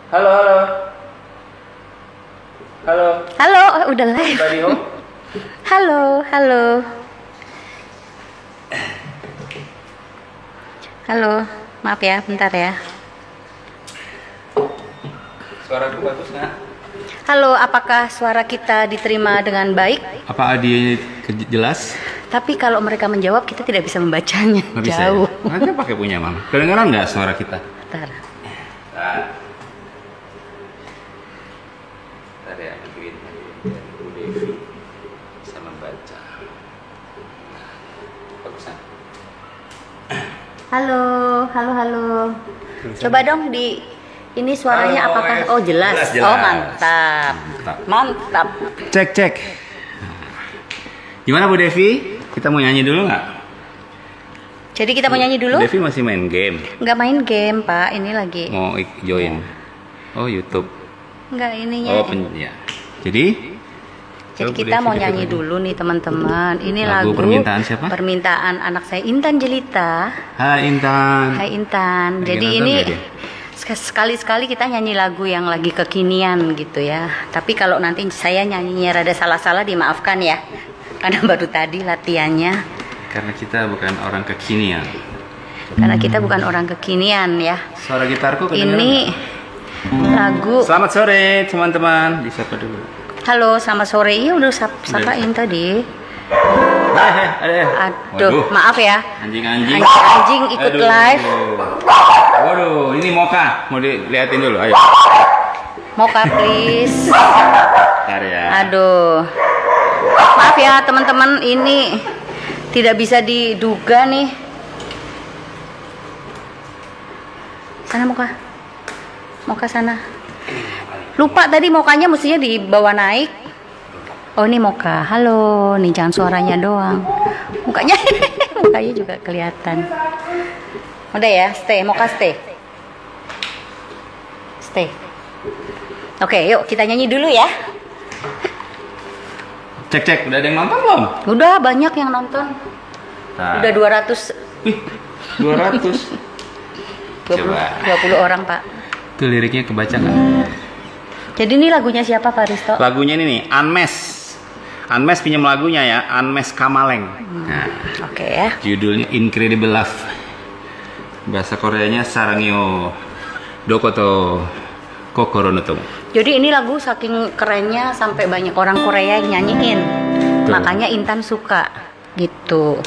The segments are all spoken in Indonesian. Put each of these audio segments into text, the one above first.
Halo, halo. Halo. Halo, udah live. Everybody home? Halo, halo. Halo, maaf ya, bentar ya. Suaraku bagus nggak? Halo, apakah suara kita diterima dengan baik? Apa audionya jelas? Tapi kalau mereka menjawab, kita tidak bisa membacanya. Nggak bisa Jauh. ya? Nanti pakai punya mama. Kedengaran nggak suara kita? Bentar. Bentar ya, bikin Bu Devi bisa membaca. Bagusan. Halo, halo, halo. Coba dong ini suaranya Halo, apakah? Oh jelas. jelas. Oh mantap. Mantap. Mantap. Cek, cek. Gimana Bu Devi? Kita mau nyanyi dulu nggak? Jadi kita mau nyanyi dulu? Bu Devi masih main game. Nggak main game, Pak. Ini lagi. Mau join? Oh YouTube. Nggak ininya. Oh ya. Jadi Jadi Bu kita Devi mau dikit nyanyi lagi. dulu nih teman-teman. Ini Lagu lagu permintaan siapa? Permintaan anak saya Intan Jelita. Hai Intan. Hai Intan. Lagi Jadi nonton ini nggak dia? sekali-sekali kita nyanyi lagu yang lagi kekinian gitu ya. Tapi kalau nanti saya nyanyinya rada salah-salah dimaafkan ya. Karena baru tadi latihannya. Karena kita bukan orang kekinian. Karena kita bukan orang kekinian ya. Suara gitarku kedengeran Ini nggak? lagu. Selamat sore teman-teman. Disapa dulu. Halo, selamat sore. Iya udah sapain tadi. Aduh, maaf ya. Anjing-anjing. Anjing ikut Aduh. live. Waduh, ini Moka. Mau diliatin dulu, ayo. Moka please. Bentar ya. Aduh. Maaf ya teman-teman, ini tidak bisa diduga nih. Sana Moka. Moka sana. Lupa tadi Mokanya mestinya dibawa naik. Oh ini Moka. Halo, nih jangan suaranya doang. Mukanya mukanya juga kelihatan. Udah ya, stay. Moka stay. Stay. Oke, yuk kita nyanyi dulu ya. Cek cek, udah ada yang nonton belum? Udah banyak yang nonton. Nah. Udah 200 Wih, 200. 20 orang, Pak. Itu liriknya kebaca nggak? Jadi ini lagunya siapa, Pak Risto? Lagunya ini nih, Unmes. Unmes pinjam lagunya ya, Unmes Kamaleng. Nah, Oke ya. judulnya Incredible Love. Bahasa Koreanya Sarangyo Dokoto Kokoro no Tomo. Jadi ini lagu saking kerennya sampai banyak orang Korea yang nyanyiin. Betul. Makanya Intan suka gitu.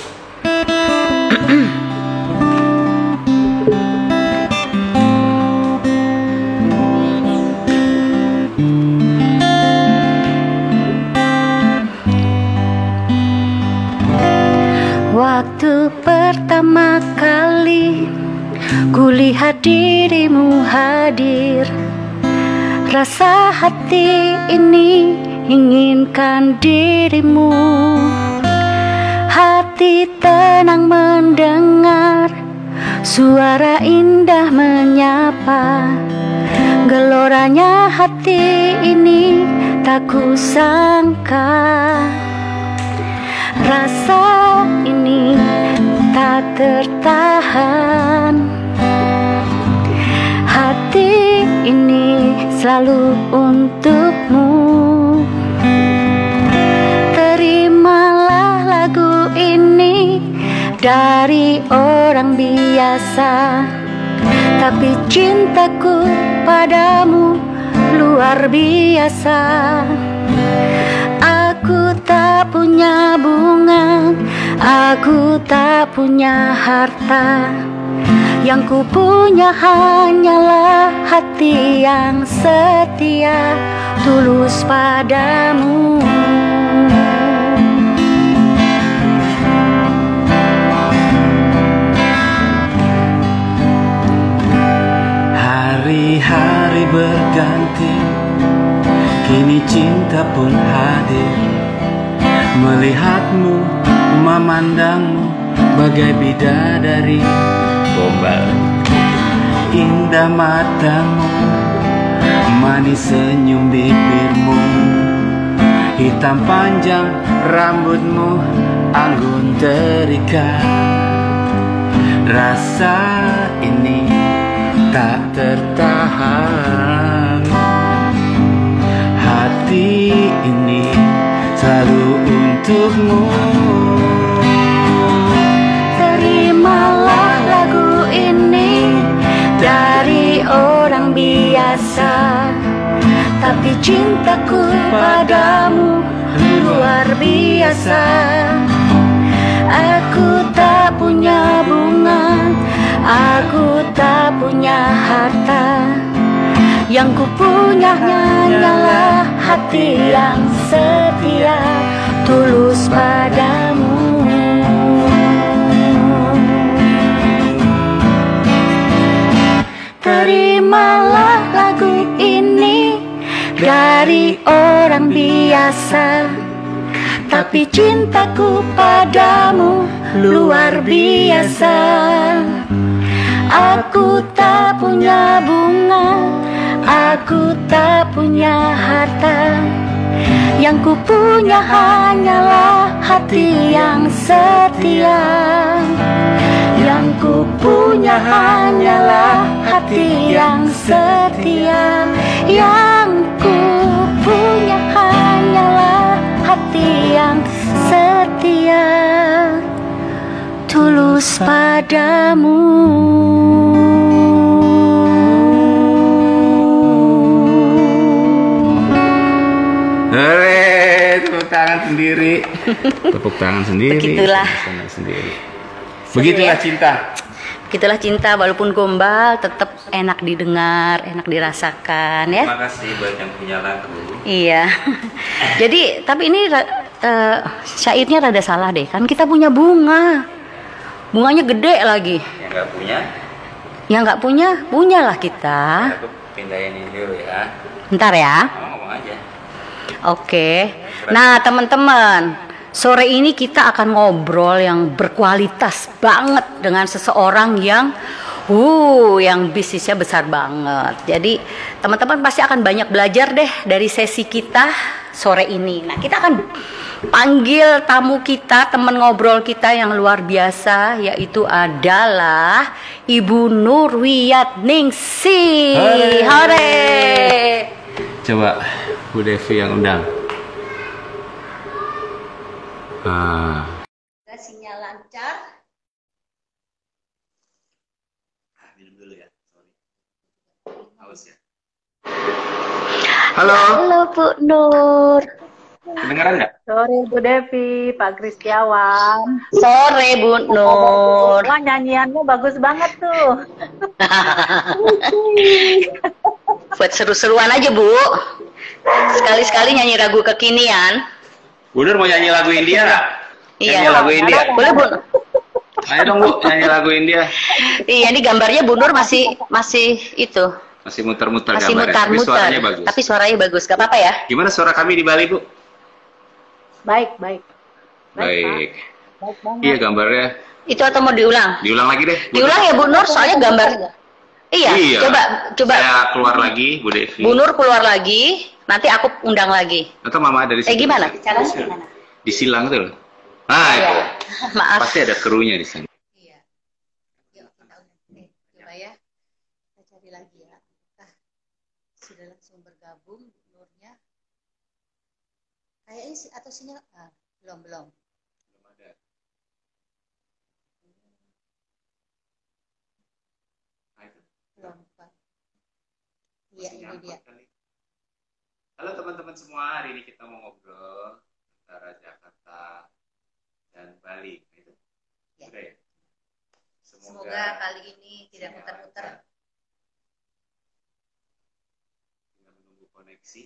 Waktu pertama kali kulihat dirimu hadir, rasa hati ini inginkan dirimu. Hati tenang mendengar suara indah menyapa. Geloranya hati ini tak kusangka. Rasa ini tak tertahan. Hati ini selalu untukmu. Terimalah lagu ini dari orang biasa, tapi cintaku padamu luar biasa. Aku tak punya bunga, aku tak punya harta. Yang ku punya hanyalah hati yang setia, tulus padamu. Hari-hari berganti, kini cinta pun hadir. Melihatmu, memandangmu bagai bidadari gombal. Indah matamu, manis senyum bibirmu, hitam panjang rambutmu, anggun terikat. Rasa ini tak tertahan. Hati ini selalu untukmu. Terimalah lagu ini dari orang biasa, tapi cintaku padamu luar biasa. Aku tak punya bunga, aku tak punya harta, yang ku punya hanyalah hati yang setia, tulus padamu. Terimalah lagu ini dari orang biasa, tapi cintaku padamu luar biasa. Aku tak punya bunga, aku tak punya harta, yang ku punya hanyalah hati yang setia. Yang ku punya hanyalah hati yang setia. Yang ku punya hanyalah hati yang setia, tulus padamu. Hore, tepuk tangan sendiri. Tepuk tangan sendiri. Begitulah. Tepuk tangan sendiri. Begitulah cinta. Begitulah cinta, walaupun gombal tetap enak didengar, enak dirasakan ya. Terima kasih buat yang punya lagu. Iya. Jadi, tapi ini syairnya rada salah deh. Kan kita punya bunga. Bunganya gede lagi. Yang nggak punya, Yang nggak punya, punyalah kita. aku pindahin ini dulu ya. Bentar ya. Ngomong aja. Oke. Nah, teman-teman, sore ini kita akan ngobrol yang berkualitas banget dengan seseorang yang bisnisnya besar banget. Jadi, teman-teman pasti akan banyak belajar deh dari sesi kita sore ini. Nah, kita akan panggil tamu kita, teman ngobrol kita yang luar biasa, yaitu adalah Ibu Nurwiatningsih. Hore. Coba Bu Devi yang undang. Sinyal lancar. Minum dulu ya. Sorry. Haus ya. Halo. Halo Bu Nur. Kedengeran nggak? Sore Bu Devi, Pak Kristiawan. Sore Bu Nur. Wah, nyanyianmu bagus banget tuh. Buat seru-seruan aja Bu. Sekali-sekali nyanyi lagu kekinian. Bu Nur mau nyanyi lagu India nggak? Iya. Nyanyi lagu India. Boleh Bu. Ayo dong Bu, nyanyi lagu India. Iya, ini gambarnya Bu Nur masih itu. Masih muter-muter Masih gambarnya, tapi mutar-mutar. suaranya bagus. Tapi suaranya bagus. Gak apa-apa ya? Gimana suara kami di Bali, Bu? Baik, baik. Baik. Pak. Baik banget. Iya, gambarnya. Itu atau mau diulang? Diulang lagi deh. Bu Diulang ya Bu Nur, soalnya gambar. Iya, Iya. coba Saya keluar lagi, Bu Devi. Bu Nur keluar lagi, nanti aku undang lagi. Atau Mama dari situ. Gimana? Caranya gimana? Disilang tuh. Nah, Iya. itu. Maaf. Pasti ada krunya di sana. Iya. Yuk kita coba ya. Kita cari lagi ya. Apakah sudah langsung bergabung Bu Nurnya? Kayaknya atau sinyal belum. Belum ada. Nah, itu. Belum, Pak. Iya, ini dia. Halo teman-teman semua, hari ini kita mau ngobrol antara Jakarta dan Bali. Itu. Ya. Sudah ya? Semoga kali ini tidak muter-muter. Tinggal menunggu koneksi.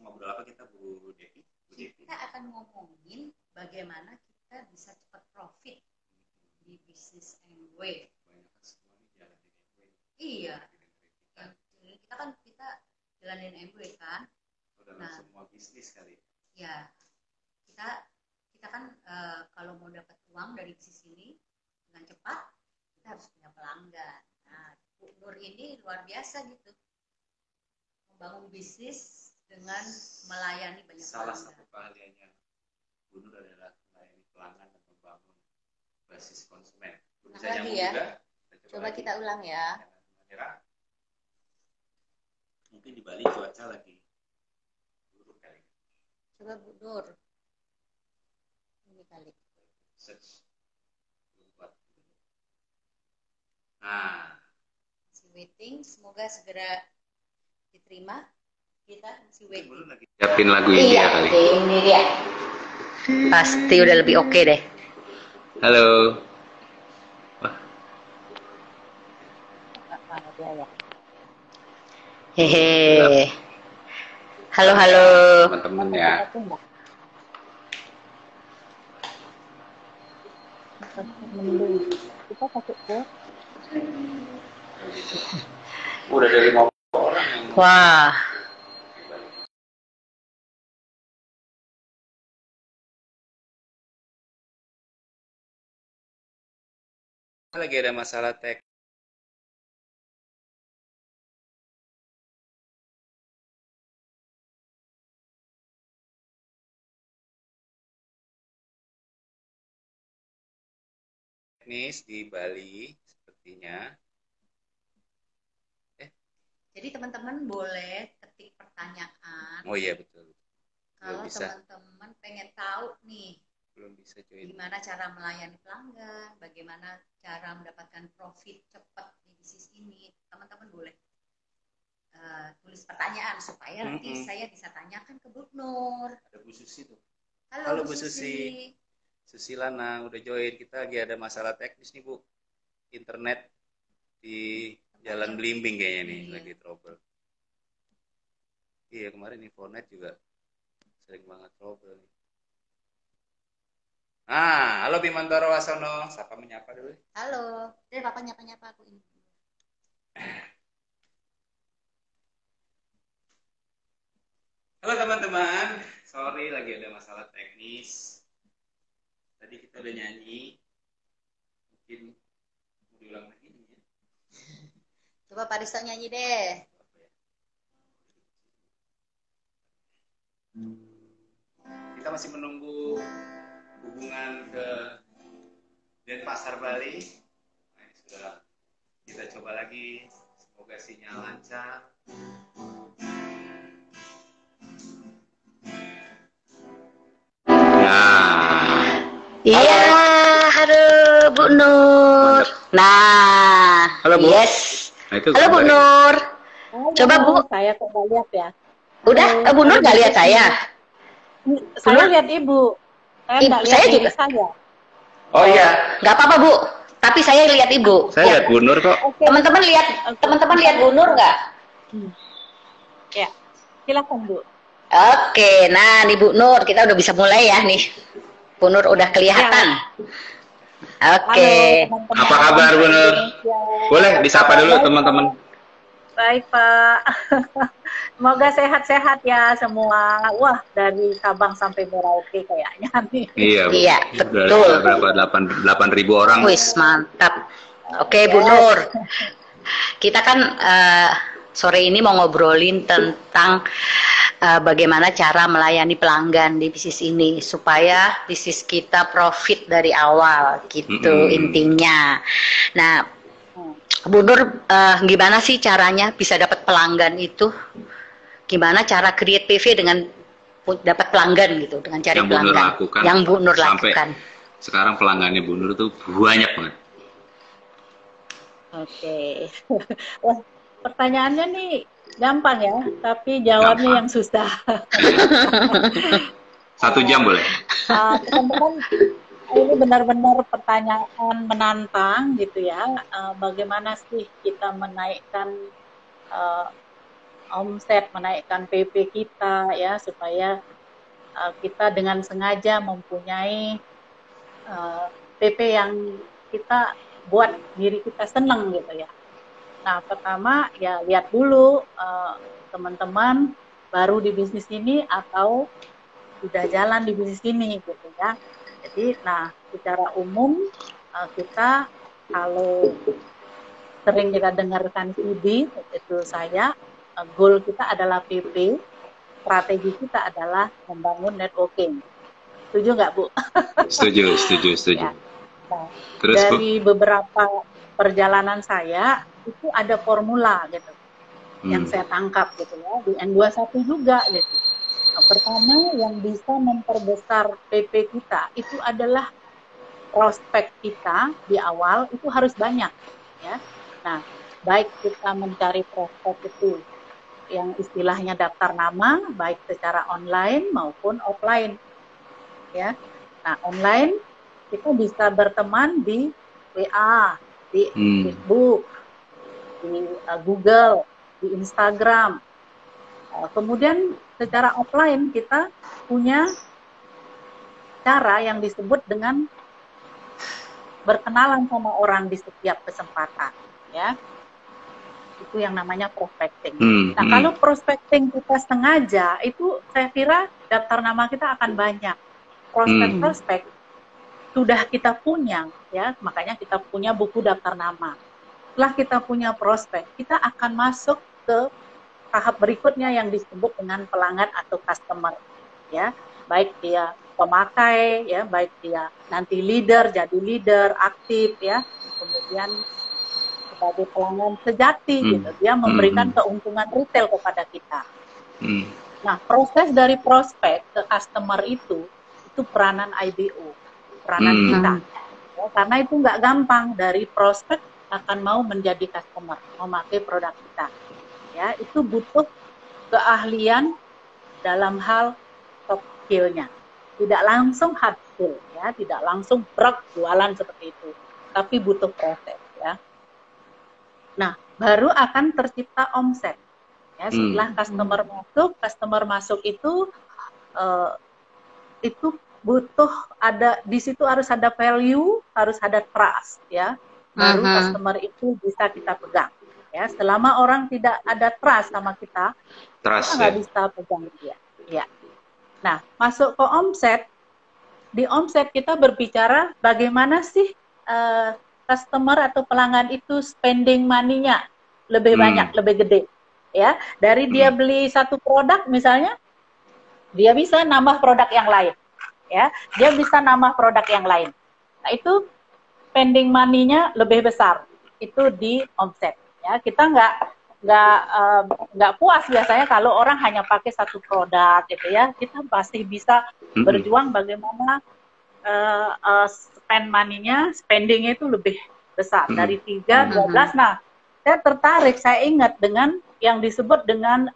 Ngobrol apa kita Bu Devi? Bu Devi. Kita akan ngomongin bagaimana kita bisa cepat profit di bisnis MW. Banyak semua nih jalanin MW. Iya. Kita jalanin MW kan. Dalam Nah. semua bisnis kali. Ya. Kita kan kalau mau dapat uang dari bisnis ini dengan cepat, kita harus punya pelanggan. Nah, Bu Nur ini luar biasa gitu. Membangun bisnis dengan melayani banyak Salah pelanggan. satu keahliannya Bu Nur adalah melayani pelanggan dan membangun basis konsumen. Bu, bisa Lagi nyambung ya. juga? Coba kita ulang ya. merah. Mungkin di Bali cuaca lagi buruk kali. Coba Bu Nur. Ini kali. Search. Nah, Masih waiting, semoga segera diterima. Kita masih waiting. belum lagi siapin lagu India kali. Ini dia. Pasti udah lebih oke deh. Halo. Hehe. Halo, halo. Teman-teman ya. Kita pakai ke Udah dari 5 orang yang Wah. lagi ada masalah teknis di Bali sepertinya. Jadi teman-teman boleh ketik pertanyaan. Oh iya betul. Kalau bisa. teman-teman pengen tahu nih Belum bisa join. gimana cara melayani pelanggan, bagaimana cara mendapatkan profit cepat di bisnis ini, teman-teman boleh tulis pertanyaan supaya nanti saya bisa tanyakan ke Bu Nur. Ada Bu Susi tuh. Halo Bu Susi. Susilana udah join. Kita lagi ada masalah teknis nih Bu. Internet di Jalan Belimbing kayaknya nih lagi trouble. Iya kemarin Infonet juga sering banget trouble nih. Halo Bimantoro Wasono, sapa menyapa dulu. Halo, deh Papa nyapa-nyapa aku ini. Halo teman-teman, sorry lagi ada masalah teknis. Tadi kita udah nyanyi, mungkin mau diulang lagi nih ya. Coba Pak Risto nyanyi deh. Kita masih menunggu hubungan ke Denpasar Bali. Nah, ini sudah kita coba lagi, semoga sinyal lancar. Iya, halo Bu Nur. Nah, Halo, Bu. Yes. Nah, itu Halo Bu gambarnya. Nur. Coba Bu. Saya kok nggak lihat ya. Udah, Bu Nur nggak lihat saya. Saya lihat Ibu. Saya nggak lihat Saya diri juga. saya. Oh iya, Nggak apa-apa Bu. Tapi saya lihat Ibu. saya lihat Bu Nur kok. Oke. Teman-teman lihat, teman-teman lihat Bu Nur nggak? Ya, silakan Bu. Oke, nah nih Bu Nur, kita udah bisa mulai ya nih. Bu Nur udah kelihatan. Oke. Halo, teman-teman. Apa kabar Bu Nur? Boleh disapa dulu teman-teman. Baik Pak. Semoga sehat-sehat ya semua. Wah, dari Sabang sampai Merauke kayaknya nih. Iya, Bu. Iya, Udah betul. berapa 8.000 orang. Wis mantap. Oke Bu Nur, kita kan sore ini mau ngobrolin tentang bagaimana cara melayani pelanggan di bisnis ini supaya bisnis kita profit dari awal gitu intinya. Nah, Bu Nur, gimana sih caranya bisa dapat pelanggan itu? Gimana cara create PV dengan dapat pelanggan gitu, dengan cari Yang Bu Nur pelanggan lakukan yang Bu Nur sampai lakukan? sekarang pelanggannya Bu Nur tuh banyak banget. Oke. Wah, pertanyaannya nih gampang ya, tapi jawabnya yang susah. 1 jam boleh? Teman-teman, ini benar-benar pertanyaan menantang gitu ya. Bagaimana sih kita menaikkan omset, menaikkan PP kita ya, supaya kita dengan sengaja mempunyai PP yang kita buat diri kita senang gitu ya. Nah, pertama ya lihat dulu teman-teman baru di bisnis ini atau sudah jalan di bisnis ini gitu ya. Jadi, nah secara umum kita kalau sering kita dengarkan CD itu saya goal kita adalah PP, strategi kita adalah membangun networking. Setuju nggak Bu? Setuju. Ya. Nah, Terus Bu? dari beberapa perjalanan saya itu ada formula gitu yang saya tangkap gitu ya, di N21 juga gitu. Nah, pertama yang bisa memperbesar PP kita itu adalah prospek kita di awal itu harus banyak ya. Nah, baik kita mencari prospek itu yang istilahnya daftar nama, baik secara online maupun offline ya. Nah, online kita bisa berteman di WA, di Facebook, di Google, di Instagram. Kemudian secara offline kita punya cara yang disebut dengan berkenalan sama orang di setiap kesempatan, ya. Itu yang namanya prospecting. Nah, kalau prospecting kita sengaja, itu saya kira daftar nama kita akan banyak. Prospek-prospek sudah kita punya, ya, makanya kita punya buku daftar nama. Setelah kita punya prospek, kita akan masuk ke tahap berikutnya yang disebut dengan pelanggan atau customer, ya, baik dia pemakai, ya, baik dia nanti leader, jadi leader aktif, ya, kemudian sebagai pelanggan sejati, gitu, dia memberikan keuntungan retail kepada kita. Nah, proses dari prospek ke customer itu peranan IBO, peranan kita, ya, karena itu nggak gampang dari prospek akan mau menjadi customer, memakai produk kita. Ya, itu butuh keahlian dalam hal soft skill-nya. Tidak langsung hard skill, ya, tidak langsung berak jualan seperti itu, tapi butuh proses, ya. Nah, baru akan tercipta omset. Ya, setelah customer masuk itu butuh ada di situ harus ada value, harus ada trust, ya. Baru customer itu bisa kita pegang. Ya, selama orang tidak ada trust sama kita nggak bisa pegang dia. Ya. Nah, masuk ke omset. Di omset kita berbicara bagaimana sih customer atau pelanggan itu spending money-nya lebih banyak, lebih gede. Ya, dari dia beli satu produk misalnya, dia bisa nambah produk yang lain. Ya, dia bisa nambah produk yang lain. Nah, itu spending money-nya lebih besar. Itu di omset. Ya, kita nggak puas biasanya kalau orang hanya pakai satu produk gitu ya. Kita pasti bisa berjuang bagaimana spendingnya itu lebih besar dari 3, 12. Nah, saya tertarik, saya ingat dengan yang disebut dengan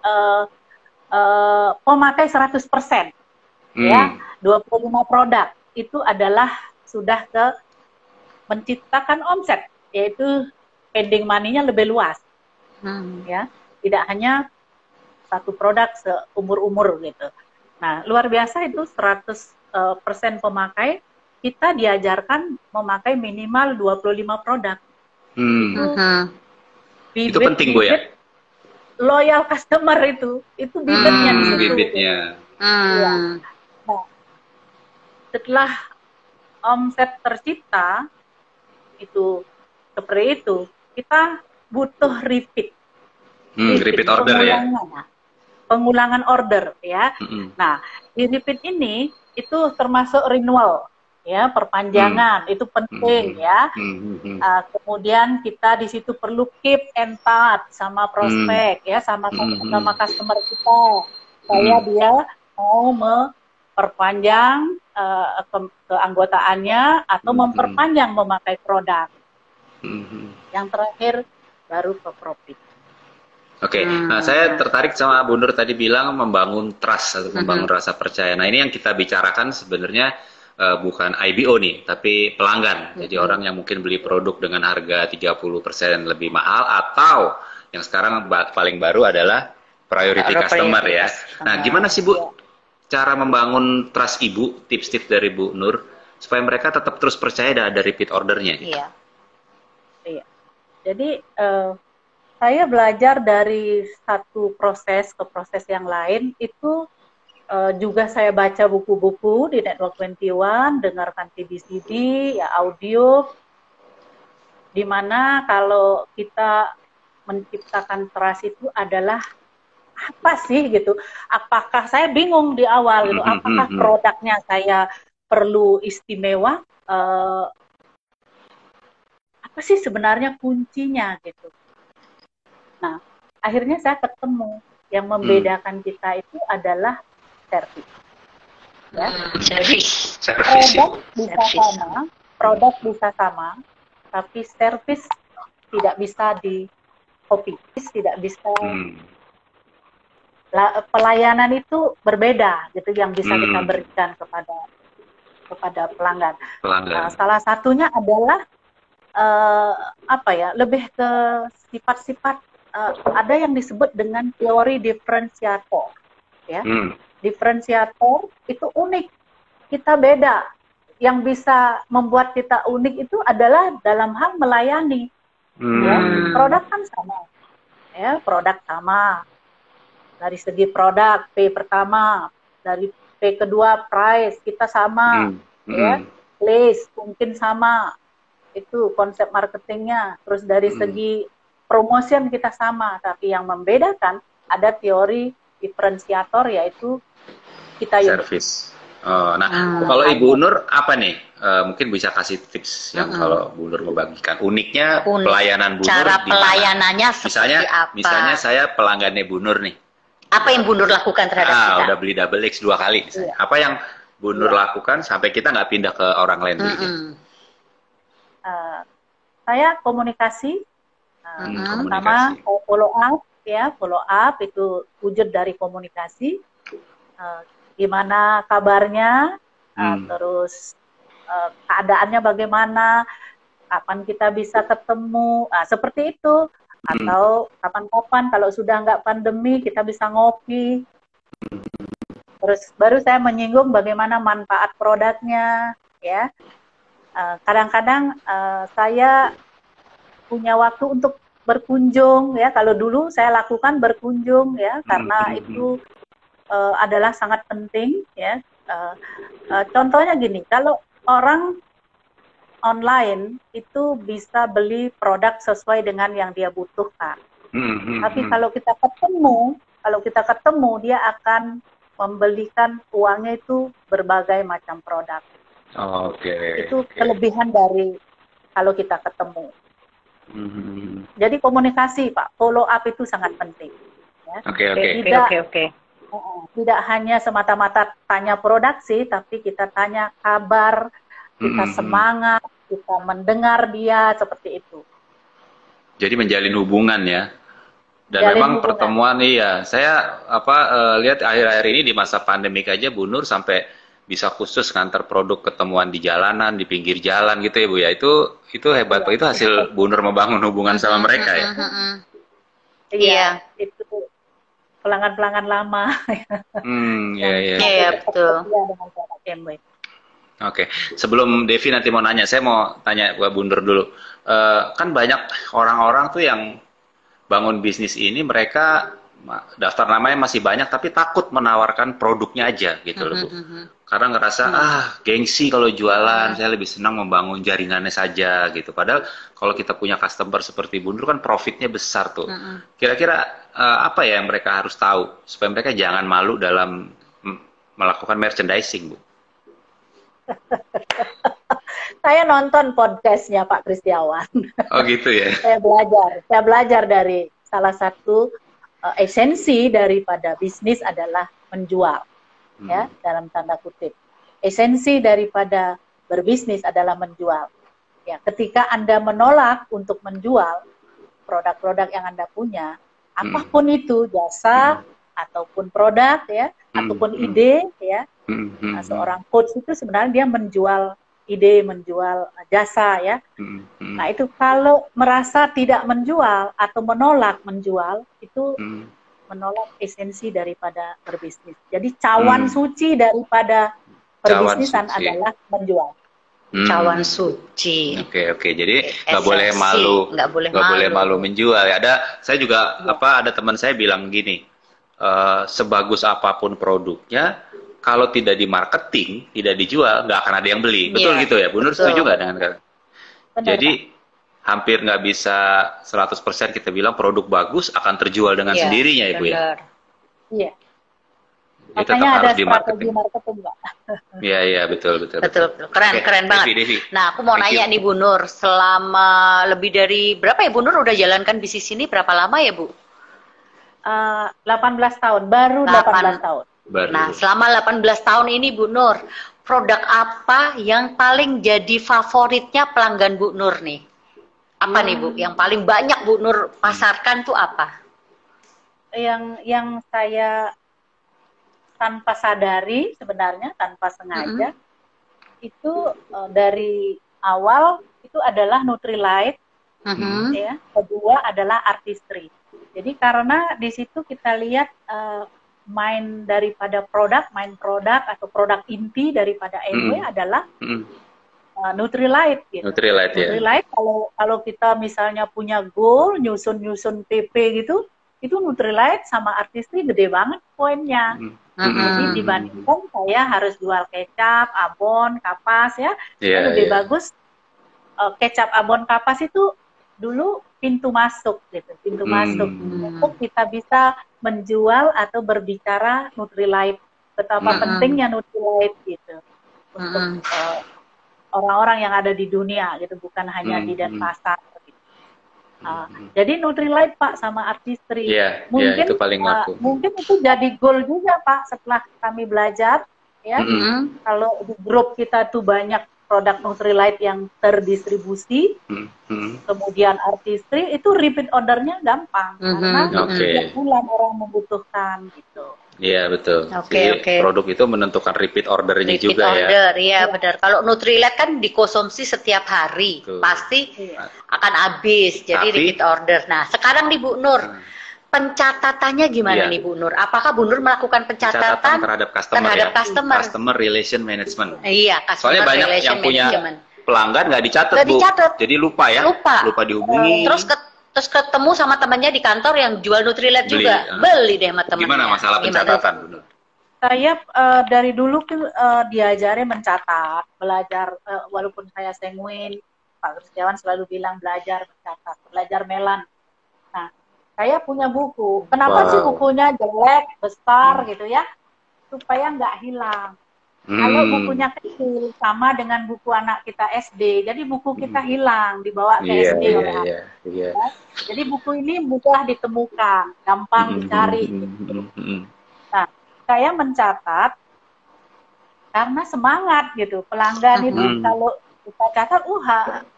pemakai 100%. Ya, 25 produk itu adalah sudah ke menciptakan omset, yaitu spending money-nya lebih luas, ya, tidak hanya satu produk seumur-umur gitu. Nah, luar biasa itu 100% pemakai, kita diajarkan memakai minimal 25 produk. Itu penting, Bu, ya? Loyal customer itu bibitnya di situ. Bibitnya. Ya. Nah, setelah omset tercipta, itu seperti itu, kita butuh repeat order, ya, pengulangan order, ya. Nah, di repeat ini itu termasuk renewal, ya, perpanjangan, itu penting, ya. Kemudian kita di situ perlu keep and touch sama prospek, ya, sama customer kita, supaya dia mau memperpanjang keanggotaannya atau memperpanjang memakai produk. Yang terakhir baru ke profit. Oke, nah saya tertarik sama Bu Nur tadi bilang membangun trust atau membangun rasa percaya. Nah, ini yang kita bicarakan sebenarnya bukan IBO nih, tapi pelanggan. Jadi orang yang mungkin beli produk dengan harga 30% lebih mahal, atau yang sekarang paling baru adalah priority customer, ya. Nah, gimana sih, Bu, cara membangun trust Ibu, tips-tips dari Bu Nur supaya mereka tetap terus percaya dan ada repeat ordernya? Iya. Iya. Jadi saya belajar dari satu proses ke proses yang lain, itu juga saya baca buku-buku di Network 21, dengarkan CD, ya, audio, di mana kalau kita menciptakan trust itu adalah apa sih gitu? Apakah saya bingung di awal gitu? Apakah produknya saya perlu istimewa? apa sih sebenarnya kuncinya gitu. Nah, akhirnya saya ketemu yang membedakan kita itu adalah servis. Ya. Service. Produk bisa sama, tapi servis tidak bisa di copy, tidak bisa. Pelayanan itu berbeda gitu yang bisa kita berikan kepada pelanggan. Salah satunya adalah lebih ke sifat-sifat, ada yang disebut dengan teori diferensiator, ya. Diferensiator itu unik, kita beda. Yang bisa membuat kita unik itu adalah dalam hal melayani. Ya, produk kan sama, ya, produk sama. Dari segi produk, P pertama, dari P kedua price kita sama, ya, place mungkin sama, itu konsep marketingnya. Terus dari segi promotion kita sama, tapi yang membedakan ada teori diferensiator, yaitu kita service. Kalau Ibu Nur apa nih? Mungkin bisa kasih tips yang kalau Bu Nur membagikan uniknya pelayanan Bu Nur. Cara pelayanannya seperti apa? Misalnya saya pelanggannya Bu Nur nih. Apa yang Bu Nur lakukan terhadap kita? Udah beli double X 2 kali misalnya. Apa yang Bu Nur lakukan sampai kita nggak pindah ke orang lain belinya? Saya komunikasi. Pertama follow up, ya, follow up itu wujud dari komunikasi. Gimana kabarnya, terus keadaannya bagaimana, kapan kita bisa ketemu, seperti itu. Atau kapan-kapan kalau sudah nggak pandemi kita bisa ngopi. Terus baru saya menyinggung bagaimana manfaat produknya, ya. Kadang-kadang saya punya waktu untuk berkunjung, ya. Kalau dulu saya lakukan berkunjung, ya, karena itu adalah sangat penting, ya. Contohnya gini, kalau orang online itu bisa beli produk sesuai dengan yang dia butuhkan. Tapi kalau kita ketemu, dia akan membelikan uangnya itu berbagai macam produk. Itu kelebihan dari kalau kita ketemu. Jadi komunikasi, Pak, follow up itu sangat penting. Ya. Tidak hanya semata-mata tanya produk sih, tapi kita tanya kabar, kita semangat, kita mendengar dia, seperti itu. Jadi menjalin hubungan, ya. Dan memang pertemuan, iya. Saya lihat akhir-akhir ini di masa pandemik aja Bu Nur sampai bisa khusus ngantar produk ketemuan di jalanan, di pinggir jalan gitu ya Bu ya. Itu hebat Pak. Itu hasil Bu Nur membangun hubungan sama mereka ya. Iya, itu pelanggan-pelanggan lama. Iya, betul. Oke, sebelum Devi nanti mau nanya, saya mau tanya ke Bu Nur dulu. Kan banyak orang-orang tuh yang bangun bisnis ini, mereka daftar namanya masih banyak, tapi takut menawarkan produknya aja gitu loh Bu. Karena ngerasa, gengsi kalau jualan, saya lebih senang membangun jaringannya saja gitu. Padahal kalau kita punya customer seperti Bu Nur kan profitnya besar tuh. Kira-kira apa ya yang mereka harus tahu supaya mereka jangan malu dalam melakukan merchandising Bu? Saya nonton podcastnya Pak Kristiawan. Oh gitu ya. Saya belajar dari salah satu esensi daripada bisnis adalah menjual, ya, dalam tanda kutip. Esensi daripada berbisnis adalah menjual. Ya, ketika Anda menolak untuk menjual produk-produk yang Anda punya, apapun itu, jasa ataupun produk, ya, ataupun ide, ya. Seorang coach itu sebenarnya dia menjual ide, menjual jasa, ya. Nah, itu kalau merasa tidak menjual atau menolak menjual, itu menolak esensi daripada berbisnis. Jadi cawan suci daripada perbisnisan adalah menjual. Cawan suci. Oke. Jadi nggak boleh malu menjual. Saya juga ada teman saya bilang gini, sebagus apapun produknya, kalau tidak di marketing, tidak dijual, nggak akan ada yang beli. Betul gitu ya? Bu Nur setuju nggak dengan kata? Jadi hampir nggak bisa 100% kita bilang produk bagus akan terjual dengan sendirinya ya Bu ya? Iya. tetap Makanya ada harus di strategi marketing. marketing, Mbak. Iya, iya, betul, betul, Betul, betul. Keren, Oke, keren banget. Devi. Nah, aku mau Thank nanya you. nih Bu Nur, selama lebih dari berapa ya Bu Nur udah jalankan bisnis ini berapa lama ya Bu? 18 tahun, baru 18 tahun. Baru. Nah, selama 18 tahun ini Bu Nur, produk apa yang paling jadi favoritnya pelanggan Bu Nur nih? Apa nih Bu? Yang paling banyak Bu Nur pasarkan tuh apa? Yang saya tanpa sadari sebenarnya, tanpa sengaja, itu dari awal itu adalah Nutrilite, ya. Kedua adalah Artistry. Jadi karena di situ kita lihat main produk atau produk inti daripada MW adalah Nutrilite gitu. Nutrilite, ya. Nutrilite kalau kita misalnya punya goal nyusun PP gitu, itu Nutrilite sama Artistry gede banget poinnya. Jadi dibandingkan saya harus jual kecap, abon, kapas ya, lebih bagus kecap, abon, kapas itu dulu pintu masuk gitu, pintu masuk untuk kita bisa menjual atau berbicara Nutrilite, betapa pentingnya Nutrilite gitu untuk orang-orang yang ada di dunia gitu, bukan hanya di Denpasar. Jadi Nutrilite Pak sama Artistry, mungkin itu paling laku. mungkin itu jadi goal juga Pak setelah kami belajar ya. Kalau di grup kita tuh banyak produk Nutrilite yang terdistribusi, kemudian Artistry itu repeat ordernya gampang karena setiap bulan orang membutuhkan gitu. Iya, betul. Oke. Produk itu menentukan repeat ordernya juga ya. Repeat order, iya benar. Kalau Nutrilite kan dikonsumsi setiap hari, pasti akan habis. Jadi repeat order. Nah, sekarang nih Bu Nur, pencatatannya gimana nih Bu Nur? Apakah Bu Nur melakukan pencatatan terhadap customer, Customer relation management. Iya, soalnya banyak yang punya pelanggan nggak dicatat, Bu. Jadi lupa ya. Lupa dihubungi. Terus ketemu sama temannya di kantor yang jual Nutrilite juga, beli deh sama temannya. Gimana masalah pencatatan, Bu Nur? Saya dari dulu diajari mencatat, belajar, walaupun saya sanguin, Pak Kristiawan selalu bilang belajar mencatat, belajar melan. Nah, saya punya buku. Kenapa sih bukunya jelek, besar gitu ya? Supaya nggak hilang. Kalau bukunya kecil, sama dengan buku anak kita SD, jadi buku kita hilang, dibawa ke SD oleh anak. Jadi buku ini mudah ditemukan, gampang dicari. Nah, saya mencatat karena semangat gitu. Pelanggan itu kalau kita catat,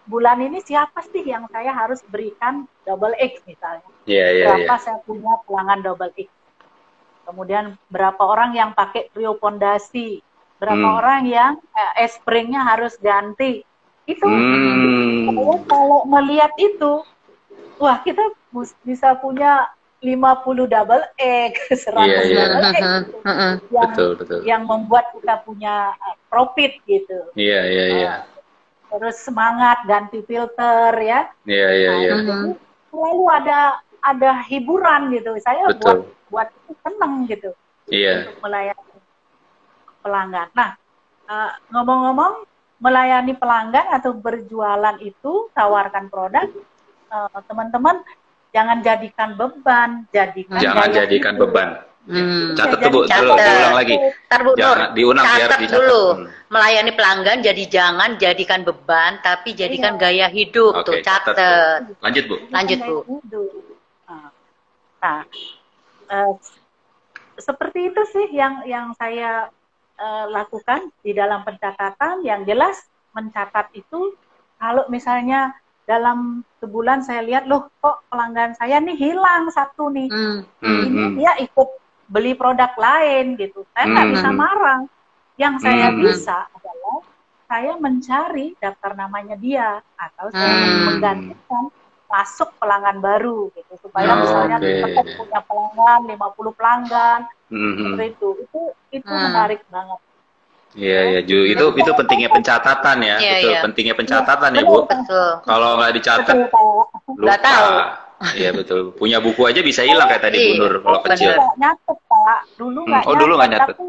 bulan ini siapa sih yang saya harus berikan double X misalnya. Berapa saya punya pelanggan double X. Kemudian berapa orang yang pakai trio pondasi. Berapa orang yang springnya harus ganti. Itu kalau melihat itu, wah kita bisa punya 50 double X, 100 double X yang membuat kita punya profit gitu. Terus semangat ganti filter ya. Jadi selalu ada hiburan gitu. Saya buat itu seneng gitu untuk melayani pelanggan. Nah, ngomong-ngomong melayani pelanggan atau berjualan itu, tawarkan produk, teman-teman jangan jadikan beban, jadikan beban. Catat Bu, diulang lagi. Diulang biar dicatat dulu. Melayani pelanggan jadi jangan jadikan beban, tapi jadikan gaya hidup. Tuh catat. Lanjut Bu. Nah, seperti itu sih yang saya lakukan di dalam pencatatan. Yang jelas mencatat itu kalau misalnya dalam sebulan saya lihat loh kok pelanggan saya nih hilang satu nih, ini dia ikut beli produk lain gitu, saya nggak bisa marah. Yang saya bisa adalah saya mencari daftar namanya dia atau saya menggantikan masuk pelanggan baru gitu, supaya misalnya tetap punya pelanggan 50 pelanggan seperti itu menarik banget. Itu pentingnya pencatatan ya. Pentingnya pencatatan ya Bu. Kalau nggak dicatat lupa. Iya betul. Punya buku aja bisa hilang kayak tadi Bu Nur kalau kecil. Nggak nyatet Pak. Dulu nggak nyatet. Tapi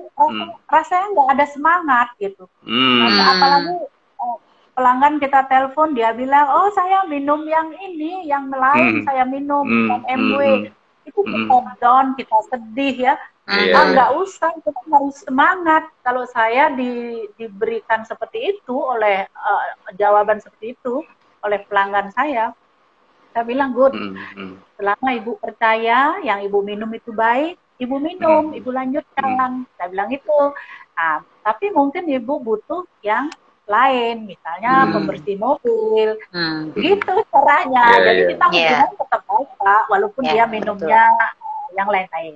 rasanya nggak ada semangat gitu. Apalagi pelanggan kita telepon, dia bilang, oh saya minum yang ini, yang lain saya minum, yang MW. itu kita down, kita sedih ya. Nggak usah, kita harus semangat. Kalau saya diberikan seperti itu oleh jawaban seperti itu oleh pelanggan saya bilang good. Selama ibu percaya yang ibu minum itu baik, ibu minum, ibu lanjutkan. Saya bilang itu. Nah, tapi mungkin ibu butuh yang lain, misalnya pembersih mobil, gitu caranya. Jadi kita hubungan tetap baik, Pak, walaupun dia minumnya yang lain-lain.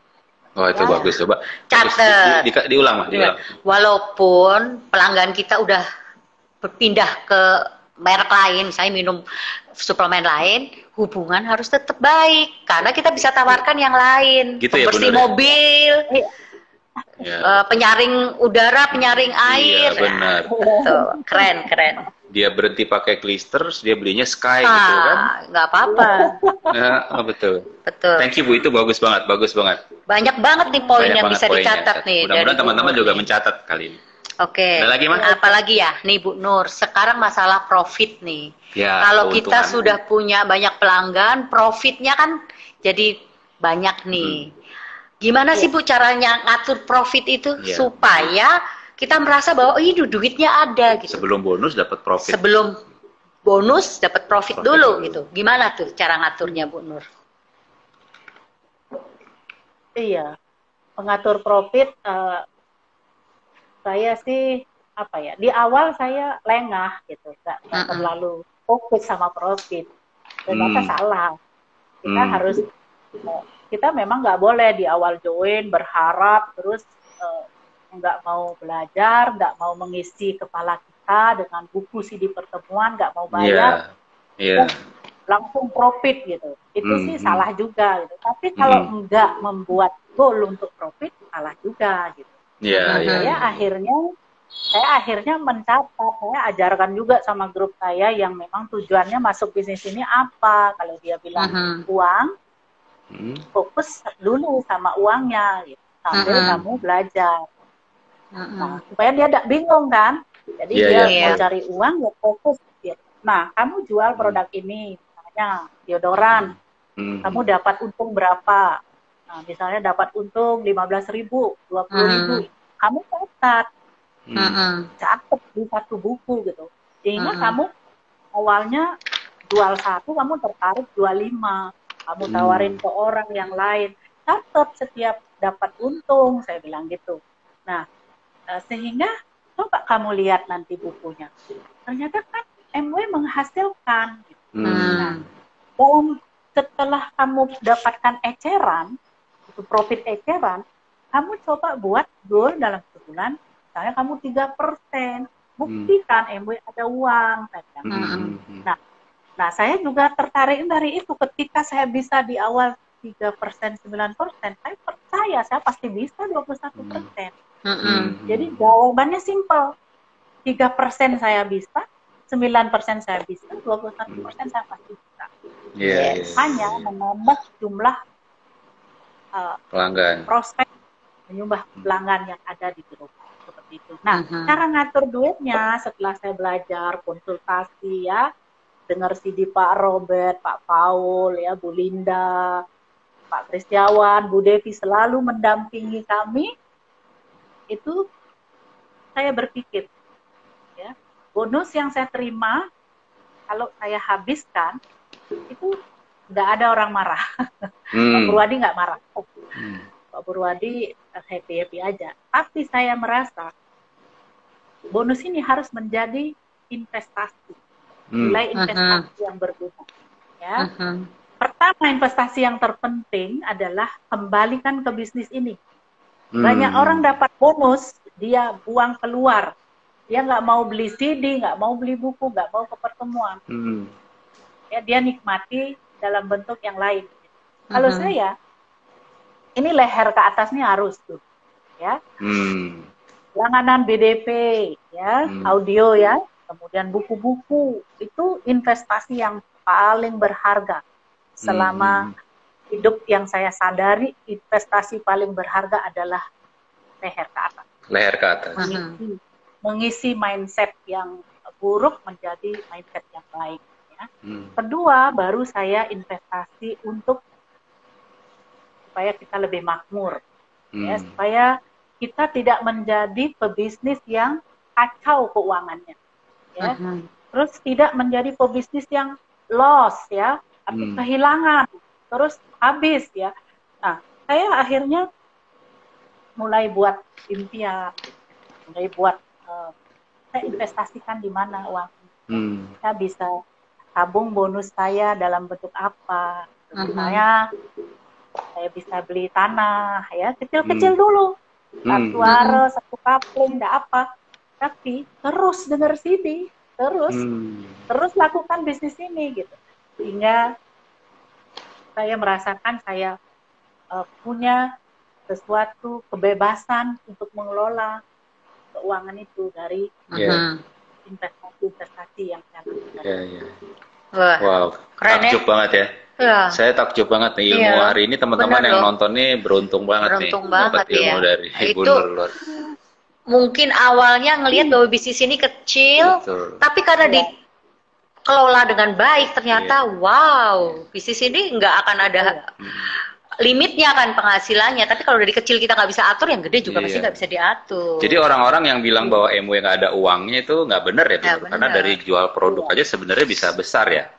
Oh, itu bagus, coba. Catat. Diulang, Mas, diulang. Walaupun pelanggan kita udah berpindah ke merek lain, saya minum suplemen lain, hubungan harus tetap baik karena kita bisa tawarkan yang lain, gitu pembersih mobil, penyaring udara, penyaring air. Iya, benar. Betul. Keren. Dia berhenti pakai klister, dia belinya Sky gitu kan? Nggak apa-apa. Betul. Betul. Thank you Bu, itu bagus banget. Banyak banget nih poin yang bisa dicatat nih. Mudah-mudahan teman-teman juga mencatat kali ini. Oke. Ada lagi, Mas? Apalagi ya, nih Bu Nur. Sekarang masalah profit nih. Ya, kalau kita sudah punya banyak pelanggan, profitnya kan jadi banyak nih. Gimana sih Bu caranya ngatur profit itu supaya kita merasa bahwa duitnya ada gitu. Sebelum bonus dapat profit. Sebelum bonus dapat profit dulu gitu. Gimana tuh cara ngaturnya Bu Nur? Iya, mengatur profit saya sih di awal saya lengah gitu, nggak terlalu fokus sama profit. Ternyata salah. Kita memang nggak boleh di awal join berharap terus nggak mau belajar, nggak mau mengisi kepala kita dengan buku CD pertemuan, nggak mau bayar, langsung profit gitu. Itu sih salah juga gitu. Tapi kalau nggak membuat goal untuk profit, salah juga gitu. Saya akhirnya mencatat, saya ajarkan juga sama grup saya yang memang tujuannya masuk bisnis ini apa. Kalau dia bilang uang, fokus dulu sama uangnya gitu. Sambil kamu belajar. Nah, supaya dia tidak bingung kan. Jadi dia mau cari uang, ya fokus gitu. Nah, kamu jual produk ini, misalnya deodoran, kamu dapat untung berapa? Nah, misalnya dapat untung 15.000, 20.000, kamu catat di satu buku gitu. Sehingga kamu awalnya jual 1, kamu tertarik jual 5, kamu tawarin ke orang yang lain, catat setiap dapat untung, saya bilang gitu. Nah, sehingga coba kamu lihat nanti bukunya, ternyata kan MW menghasilkan. Gitu. Nah, setelah kamu dapatkan eceran, itu profit eceran, kamu coba buat goal dalam sebulan, misalnya kamu 3%, buktikan MW ada uang. Nah, saya juga tertarik dari itu. Ketika saya bisa di awal 3%, 9%, saya percaya saya pasti bisa 21%. Jadi jawabannya simpel. 3% saya bisa, 9% saya bisa, 21% saya pasti bisa. Hanya menambah jumlah pelanggan, prospek, menyumbah pelanggan yang ada di grup seperti itu. Nah, cara ngatur duitnya setelah saya belajar konsultasi ya, dengar CD Pak Robert, Pak Paul, ya Bu Linda, Pak Kristiawan, Bu Devi selalu mendampingi kami. Itu saya berpikir, ya, bonus yang saya terima kalau saya habiskan itu nggak ada orang marah. Pak Purwadi nggak marah. Pak Purwadi happy aja. Tapi saya merasa bonus ini harus menjadi investasi, nilai investasi yang berguna. Ya. Pertama, investasi yang terpenting adalah kembalikan ke bisnis ini. Banyak orang dapat bonus, dia buang keluar. Dia nggak mau beli CD, nggak mau beli buku, nggak mau ke pertemuan. Ya, dia nikmati dalam bentuk yang lain. Kalau saya, ini leher ke atasnya harus tuh, ya. Langganan BDP, ya, audio ya, kemudian buku-buku, itu investasi yang paling berharga selama hidup. Yang saya sadari investasi paling berharga adalah leher ke atas. Leher ke atas. Mengisi mindset yang buruk menjadi mindset yang baik. Ya. Kedua, baru saya investasi untuk supaya kita lebih makmur, ya, supaya kita tidak menjadi pebisnis yang kacau keuangannya, ya. Terus tidak menjadi pebisnis yang loss, ya, atau kehilangan, terus habis, ya. Nah, saya akhirnya mulai buat impian, mulai buat saya investasikan di mana uang. Saya bisa tabung bonus saya dalam bentuk apa. Misalnya saya bisa beli tanah, ya, kecil-kecil dulu. Satu are, satu kapling, enggak apa. Tapi terus dengar CD, terus lakukan bisnis ini gitu. Sehingga saya merasakan saya punya sesuatu kebebasan untuk mengelola keuangan itu dari investasi yang saya lakukan. Wow, takjub banget ya. Saya takjub banget nih ilmu hari ini, teman-teman yang nonton nih beruntung banget nih dapat ilmu dari Bu Nur. Mungkin awalnya ngelihat bahwa bisnis ini kecil, tapi karena dikelola dengan baik ternyata wow, bisnis ini nggak akan ada limitnya kan penghasilannya. Tapi kalau dari kecil kita nggak bisa atur, yang gede juga pasti nggak bisa diatur. Jadi orang-orang yang bilang bahwa MW nggak ada uangnya itu nggak benar ya, karena dari jual produk aja sebenarnya bisa besar ya.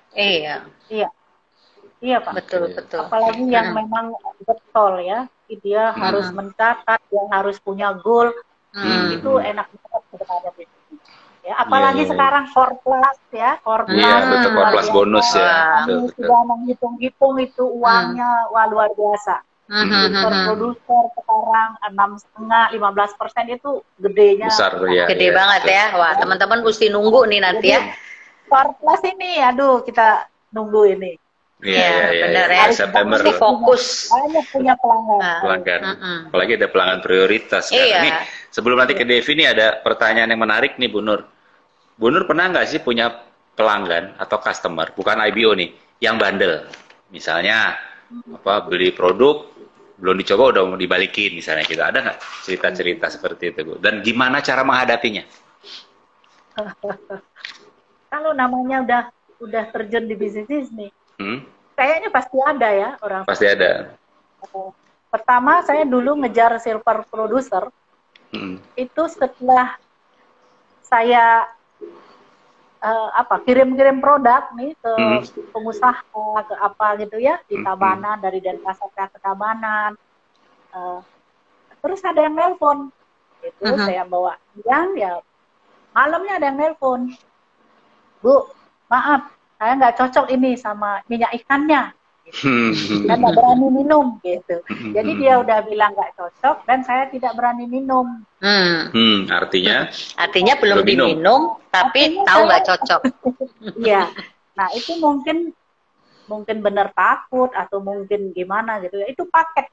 Iya Pak. Betul. Apalagi yang memang betul ya, dia harus mencatat, dia harus punya goal. Itu enak banget sebenarnya bisnis. Ya, apalagi sekarang core plus ya, core plus. Iya, betul, core plus bonus ya. Kami sudah menghitung-hitung itu uangnya luar biasa. Per produser sekarang 6,5-15% itu gedenya. Besar ya. Gede banget ya. Wah, teman-teman mesti nunggu nih nanti ya. Core plus ini, aduh kita nunggu ini. Iya, benar ya. September. Mesti fokus. Banyak punya pelanggan. Apalagi ada pelanggan prioritas. Nih, sebelum nanti ke Devi nih ada pertanyaan yang menarik nih Bu Nur. Bu Nur pernah nggak sih punya pelanggan atau customer, bukan IBO nih, yang bandel? Misalnya beli produk belum dicoba udah mau dibalikin misalnya gitu. Ada nggak cerita-cerita seperti itu Bu? Dan gimana cara menghadapinya? Kalau namanya udah terjun di bisnis nih. Kayaknya pasti ada ya orang. Pasti ada. Pertama saya dulu ngejar silver producer. Itu setelah saya kirim-kirim produk nih ke pengusaha, ke apa gitu ya, di Tabanan, dari Denpasar ke Tabanan. Terus ada yang nelpon. Itu saya bawa ya malamnya ada yang nelpon. Bu, maaf, saya nggak cocok ini sama minyak ikannya, gitu. Saya nggak berani minum, gitu. Jadi dia udah bilang nggak cocok dan saya tidak berani minum. Artinya belum diminum, tapi tahu nggak cocok. Iya. Nah itu mungkin benar takut atau mungkin gimana gitu ya. Itu paket.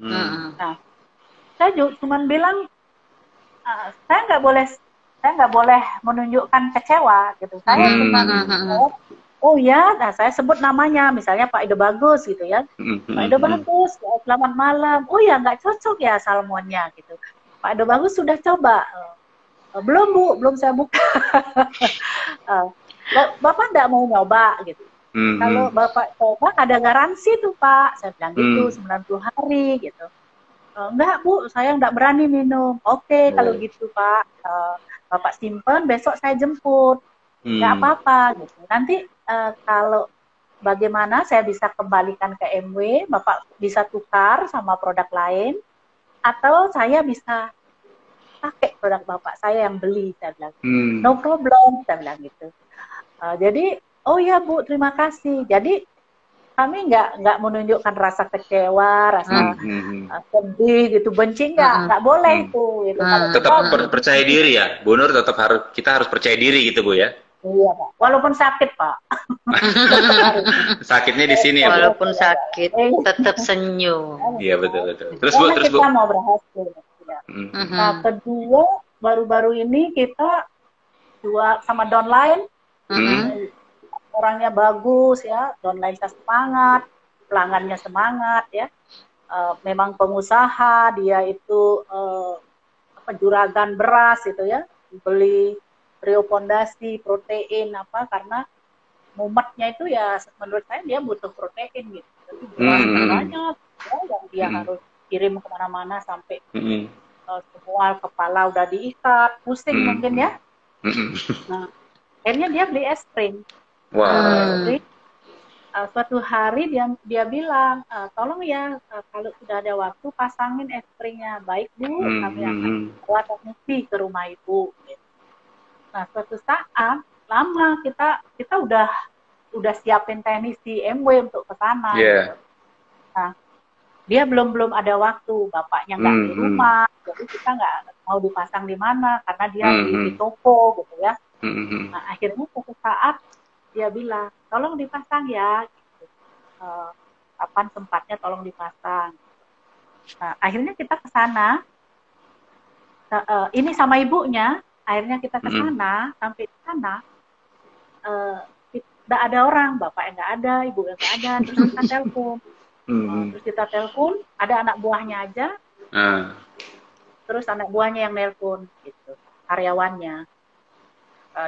Nah, saya cuma bilang saya nggak boleh menunjukkan kecewa gitu. Saya cuma oh ya, nah saya sebut namanya, misalnya Pak Ido Bagus gitu ya. Pak Ido Bagus, selamat malam. Oh ya, nggak cocok ya salmonnya gitu. Pak Ido Bagus sudah coba. Belum Bu, belum saya buka. Bapak nggak mau nyoba gitu. Kalau Bapak coba ada garansi tuh Pak. Saya bilang gitu, 90 hari gitu. Enggak Bu, saya nggak berani minum. Oke, kalau gitu Pak. Bapak simpen, besok saya jemput. Nggak apa-apa gitu. Nanti kalau bagaimana saya bisa kembalikan ke MW, Bapak bisa tukar sama produk lain, atau saya bisa pakai produk Bapak saya yang beli, saya bilang. No problem, saya bilang gitu. Jadi, oh ya Bu, terima kasih. Jadi kami nggak menunjukkan rasa kecewa, rasa sedih gitu, benci nggak boleh itu. Gitu. Tetap percaya diri ya, Bu Nur, kita harus percaya diri gitu Bu ya. Iya Pak, walaupun sakit Pak. Sakitnya di sini ya Bu. Walaupun sakit, tetap senyum. Iya betul. Terus Bu. Kita mau berhasil. Ya. Nah kedua, baru-baru ini kita jual sama downline. Orangnya bagus ya, downline saya semangat, pelanggannya semangat ya. Memang pengusaha, dia itu juragan beras gitu ya, beli Rio Pondasi, protein karena mumetnya itu ya menurut saya dia butuh protein gitu. Jadi berasnya banyak ya, yang dia harus kirim kemana-mana sampai semua kepala udah diikat, pusing mungkin ya. Nah, akhirnya dia beli es krim. Jadi suatu hari dia bilang, tolong ya kalau sudah ada waktu pasangin es krimnya. Baik Bu, kami akan buat teknisi ke rumah Ibu. Nah, suatu saat lama kita udah siapin teknisi MW untuk ke sana. Gitu. Nah, dia belum ada waktu, bapaknya nggak di rumah, jadi kita nggak mau dipasang di mana karena dia di toko gitu ya. Nah, akhirnya suatu saat dia bilang, tolong dipasang ya, gitu. Kapan sempatnya tolong dipasang. Nah, akhirnya kita ke sana, ini sama ibunya, akhirnya kita ke sana, sampai di sana, tidak ada orang, bapaknya nggak ada, ibunya nggak ada, terus kita telepon. Terus kita telepon, ada anak buahnya aja, terus anak buahnya yang nelpon, gitu, karyawannya.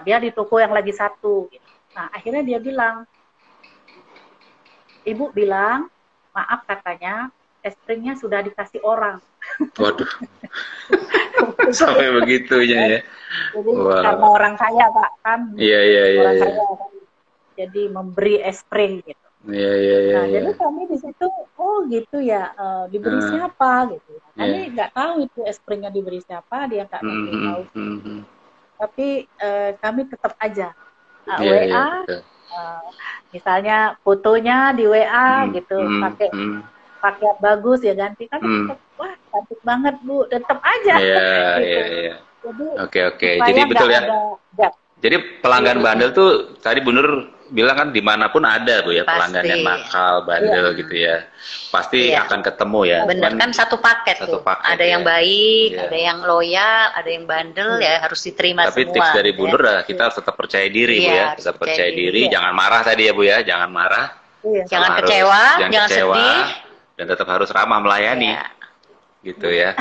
Dia di toko yang lagi satu, gitu. Nah, akhirnya dia bilang, ibu bilang, maaf katanya, es krimnya sudah dikasih orang. Waduh, sampai begitunya ya. Jadi karena orang kaya Pak kan, orang kaya kan, jadi memberi es krim gitu. Nah, jadi kami di situ, oh gitu ya, diberi siapa gitu. Kami nggak tahu itu es krimnya diberi siapa, dia nggak tahu. Tapi kami tetap aja WA, misalnya fotonya di WA gitu, pakai bagus ya ganti kan, tetap, wah cantik banget Bu, tetap aja. Jadi, Oke. Jadi betul ya. Jadi pelanggan bandel tuh tadi Bu Nur bilang kan dimanapun ada Bu ya, pelanggan yang nakal, bandel gitu ya. Pasti akan ketemu ya. Bener kan satu paket tuh. Ada yang baik, ada yang loyal, ada yang bandel ya, harus diterima tapi semua. Tapi tips dari Bu Nur kita harus tetap percaya diri Bu ya. Tetap percaya diri, jangan marah tadi ya Bu ya, jangan marah. Jangan kecewa, jangan sedih. Dan tetap harus ramah melayani. Gitu ya.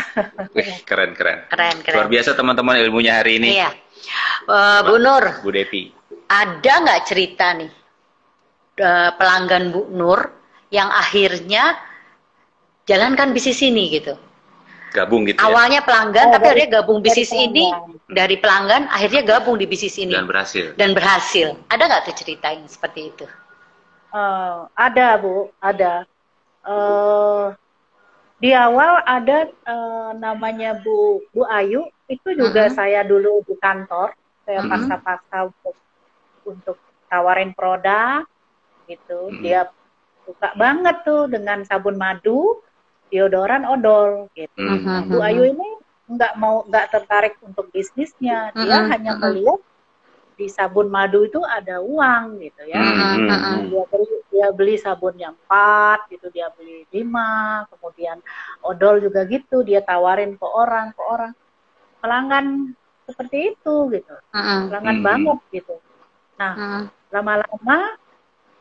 Keren. Luar biasa teman-teman ilmunya hari ini. Iya. Bu Nur, Bu Depi, ada nggak cerita nih pelanggan Bu Nur yang akhirnya jalankan bisnis ini gitu? Gabung gitu. Awalnya pelanggan, tapi akhirnya gabung bisnis ini, dari pelanggan akhirnya gabung di bisnis ini. Dan berhasil. Ada nggak tuh cerita yang seperti itu? Ada Bu, ada. Di awal ada namanya Bu Ayu, itu juga saya dulu di kantor, saya paksa-paksa untuk tawarin produk gitu. Dia suka banget tuh dengan sabun madu, deodoran odol gitu. Bu Ayu ini nggak tertarik untuk bisnisnya, dia hanya melihat di sabun madu itu ada uang gitu ya. Dia beli sabun yang 4 gitu, dia beli 5, kemudian odol juga gitu, dia tawarin ke orang. Pelanggan seperti itu gitu. Pelanggan banget gitu. Nah, lama-lama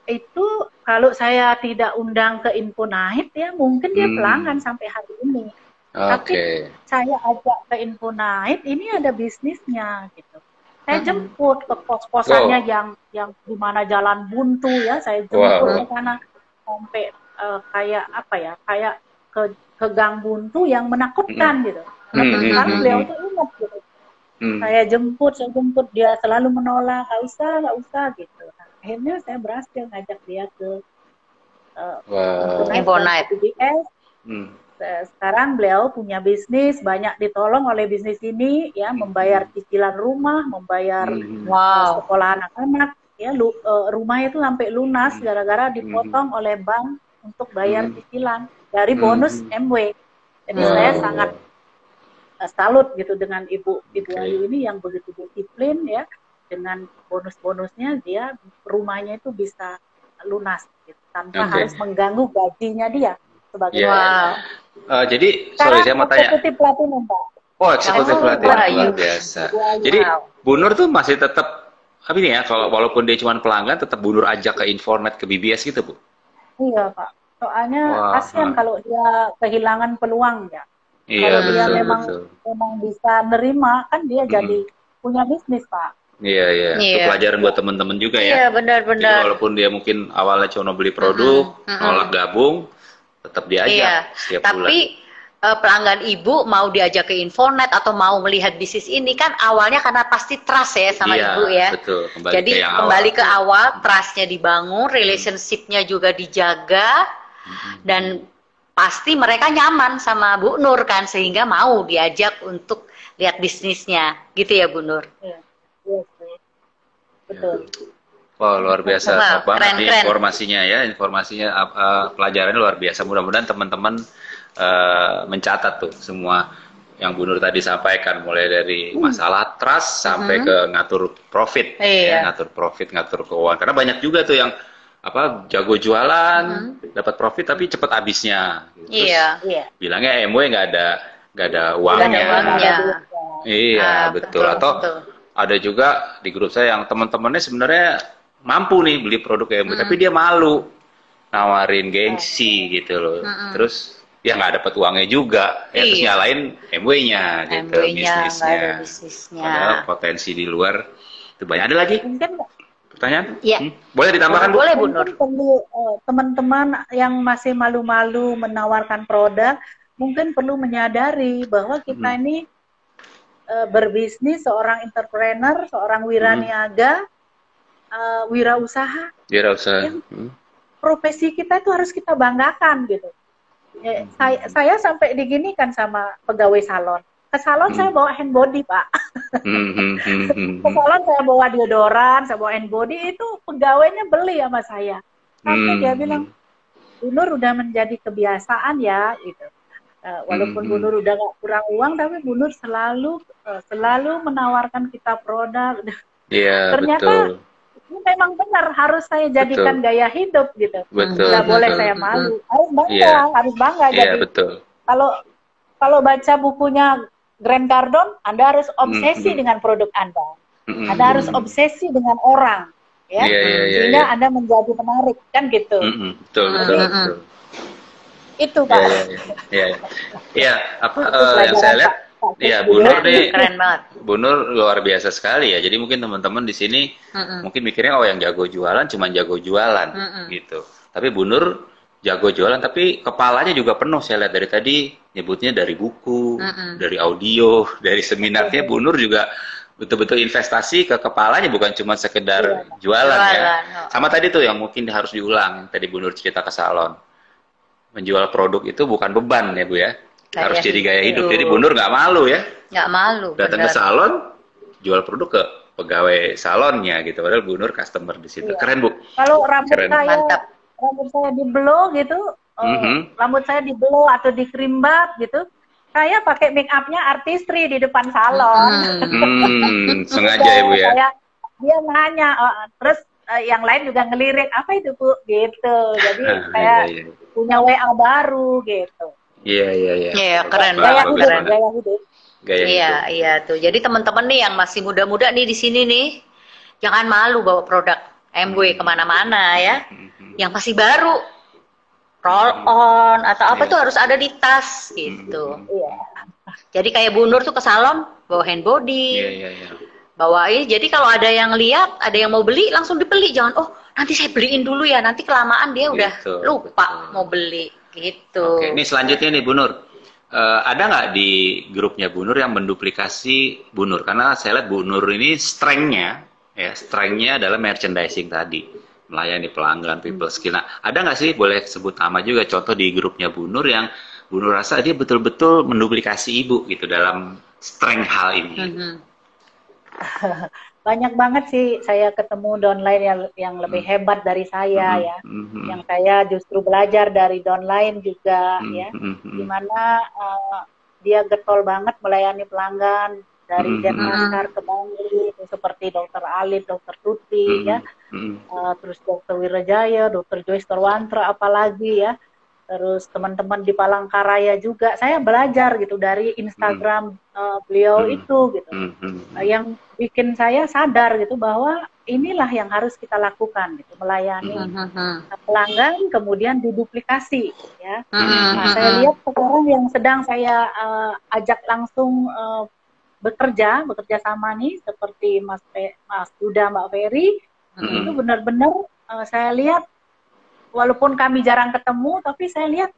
itu kalau saya tidak undang ke Info Night ya mungkin dia pelanggan sampai hari ini. Tapi saya ajak ke Info Night, ini ada bisnisnya gitu. Saya jemput ke kos-kosannya yang di mana jalan buntu ya, saya jemput ke sana sampai kayak apa ya, kayak ke gang buntu yang menakutkan gitu. Sekarang beliau tuh ingat gitu. Saya jemput, dia selalu menolak, nggak usah gitu. Nah, akhirnya saya berhasil ngajak dia ke Info Night. Sekarang beliau punya bisnis, banyak ditolong oleh bisnis ini ya, membayar cicilan rumah, membayar sekolah anak-anak ya, rumahnya itu sampai lunas gara-gara dipotong oleh bank untuk bayar cicilan dari bonus MW. Jadi saya sangat salut gitu dengan Ibu Ayu ini yang begitu disiplin ya, dengan bonus-bonusnya dia rumahnya itu bisa lunas gitu, tanpa harus mengganggu gajinya dia sebagai jadi sorry saya mau tanya. Eksekutif platinum Pak. Oh, eksekutif platinum luar biasa. Jadi Bu Nur tuh masih tetap apa ini ya, kalau walaupun dia cuma pelanggan tetap Bu Nur ajak ke Informat, ke BBS gitu Bu? Iya Pak, soalnya kasihan kalau dia kehilangan peluang ya. Kalau dia memang bisa nerima kan dia jadi punya bisnis Pak. Iya, iya. Itu Iya. pelajaran buat teman-teman juga ya. Iya, Jadi benar-benar. walaupun dia mungkin awalnya cuma beli produk, nolak gabung, tetap diajak Iya, setiap bulan. tapi pelanggan ibu mau diajak ke Infonet atau mau melihat bisnis ini kan awalnya karena pasti trust ya sama Iya, ibu ya. betul. Kembali Jadi ke yang kembali awal. ke awal, trustnya dibangun, relationship-nya juga dijaga, dan pasti mereka nyaman sama Bu Nur kan sehingga mau diajak untuk lihat bisnisnya, gitu ya Bu Nur. Iya, iya, iya. Betul. Wah, luar biasa. Wah, Top banget nih keren-keren. informasinya ya. Informasinya pelajarannya luar biasa. Mudah-mudahan teman-teman mencatat tuh semua yang Bu Nur tadi sampaikan, mulai dari masalah trust sampai ke ngatur profit, Iya. ya, ngatur profit, ngatur keuangan. Karena banyak juga tuh yang jago jualan, dapat profit tapi cepat habisnya. Terus Iya. Iya. bilangnya MW nggak ada Nggak ada uangnya. uangnya. Iya, betul. Atau betul. ada juga di grup saya yang teman-temannya sebenarnya mampu nih beli produk MW, tapi dia malu nawarin gengsi gitu loh. Terus ya nggak dapat uangnya juga, ya terus Iya. nyalain MW-nya gitu, MW-nya nggak ada bisnisnya. bisnisnya. Padahal potensi di luar itu banyak. Ada lagi Mungkin pertanyaan? Iya. Boleh ditambahkan, Bu? Boleh Bu Nur. mungkin perlu teman-teman yang masih malu-malu menawarkan produk, mungkin perlu menyadari bahwa kita ini berbisnis, seorang entrepreneur, seorang wiraniaga, wirausaha, Dia nggak usah. yang profesi kita itu harus kita banggakan gitu. Ya, saya sampai diginikan sama pegawai salon. Ke salon saya bawa hand body, Pak. Ke salon saya bawa deodoran, saya bawa hand body, itu pegawainya beli sama saya. Sampai dia bilang, Bu Nur udah menjadi kebiasaan ya, gitu. Walaupun Bu Nur udah gak kurang uang, tapi Bu Nur selalu menawarkan kita produk. Iya, Ternyata betul. ini memang benar, harus saya jadikan gaya hidup gitu. Betul, Nggak boleh betul. saya malu. Harus bangga, Iya. harus bangga. Iya, Jadi betul. kalau baca bukunya Grant Cardone, Anda harus obsesi dengan produk Anda. Anda harus obsesi dengan orang, ya. Iya, iya, iya, Sehingga iya. Anda menjadi menarik, kan gitu. Betul, betul, betul. Itu Pak. Iya, iya. Iya, apa Itu yang saya pelajaran lihat, Pak iya, Kusbul Bu ya. Nur nih, Keren banget. Bu Nur luar biasa sekali ya. Jadi mungkin teman-teman di sini mungkin mikirnya yang jago jualan cuma jago jualan gitu. Tapi Bu Nur jago jualan tapi kepalanya juga penuh. Saya lihat dari tadi nyebutnya dari buku, dari audio, dari seminarnya Bu Nur juga betul-betul investasi ke kepalanya, bukan cuma sekedar jualan ya. Jualan. Sama tadi tuh yang mungkin harus diulang. Tadi Bu Nur cerita ke salon. Menjual produk itu bukan beban ya Bu ya. Gaya Harus jadi gaya hidup. hidup. Jadi Bu Nur nggak malu ya. Nggak malu. Datang ke benar. salon, jual produk ke pegawai salonnya gitu. Padahal Bu Nur customer di situ. Keren Bu. Kalau rambut Keren. Mantap. saya di blow gitu, rambut saya di blow atau di krimbat gitu, saya pakai make upnya artistry di depan salon. Sengaja ya Bu ya. Dia nanya, terus yang lain juga ngelirik, apa itu Bu? Gitu. Jadi saya Iya, iya. punya WA baru gitu. Iya, iya, iya. Iya, keren Bagus Gaya banget, hidup, keren. gaya hidup. Gaya Iya, hidup. iya tuh. Jadi teman-teman nih yang masih muda-muda nih di sini nih, jangan malu bawa produk MW kemana-mana ya. Yang masih baru, roll on atau apa tuh harus ada di tas gitu. Iya. Jadi kayak Bu Nur tuh ke salon bawa hand body, Iya, iya, iya. bawain. Jadi kalau ada yang lihat, ada yang mau beli langsung dibeli. Jangan nanti saya beliin dulu ya. Nanti kelamaan dia udah Gitu, lupa betul. mau beli gitu. Oke, ini selanjutnya nih Bu Nur. Ada nggak di grupnya Bu Nur yang menduplikasi Bu Nur? Karena saya lihat Bu Nur ini strength-nya adalah merchandising tadi, melayani pelanggan, people skill. Nah, ada nggak sih, boleh sebut nama juga, contoh di grupnya Bu Nur yang Bu Nur rasa dia betul-betul menduplikasi Ibu gitu dalam strength hal ini. Banyak banget sih saya ketemu downline yang lebih hebat dari saya ya. Yang saya justru belajar dari downline juga ya. Dimana dia getol banget melayani pelanggan dari Denpasar ke Bangli, seperti Dr. Alif, Dr. Tuti ya. Terus Dr. Wirajaya, Dr. Joyce Terwantra apalagi ya. Terus teman-teman di Palangkaraya juga, saya belajar gitu dari Instagram beliau itu gitu. Yang bikin saya sadar gitu bahwa inilah yang harus kita lakukan gitu, melayani pelanggan kemudian diduplikasi ya. Nah, saya lihat sekarang yang sedang saya ajak langsung bekerja sama nih seperti Mas Duda, Mbak Ferry, itu benar-benar saya lihat walaupun kami jarang ketemu, tapi saya lihat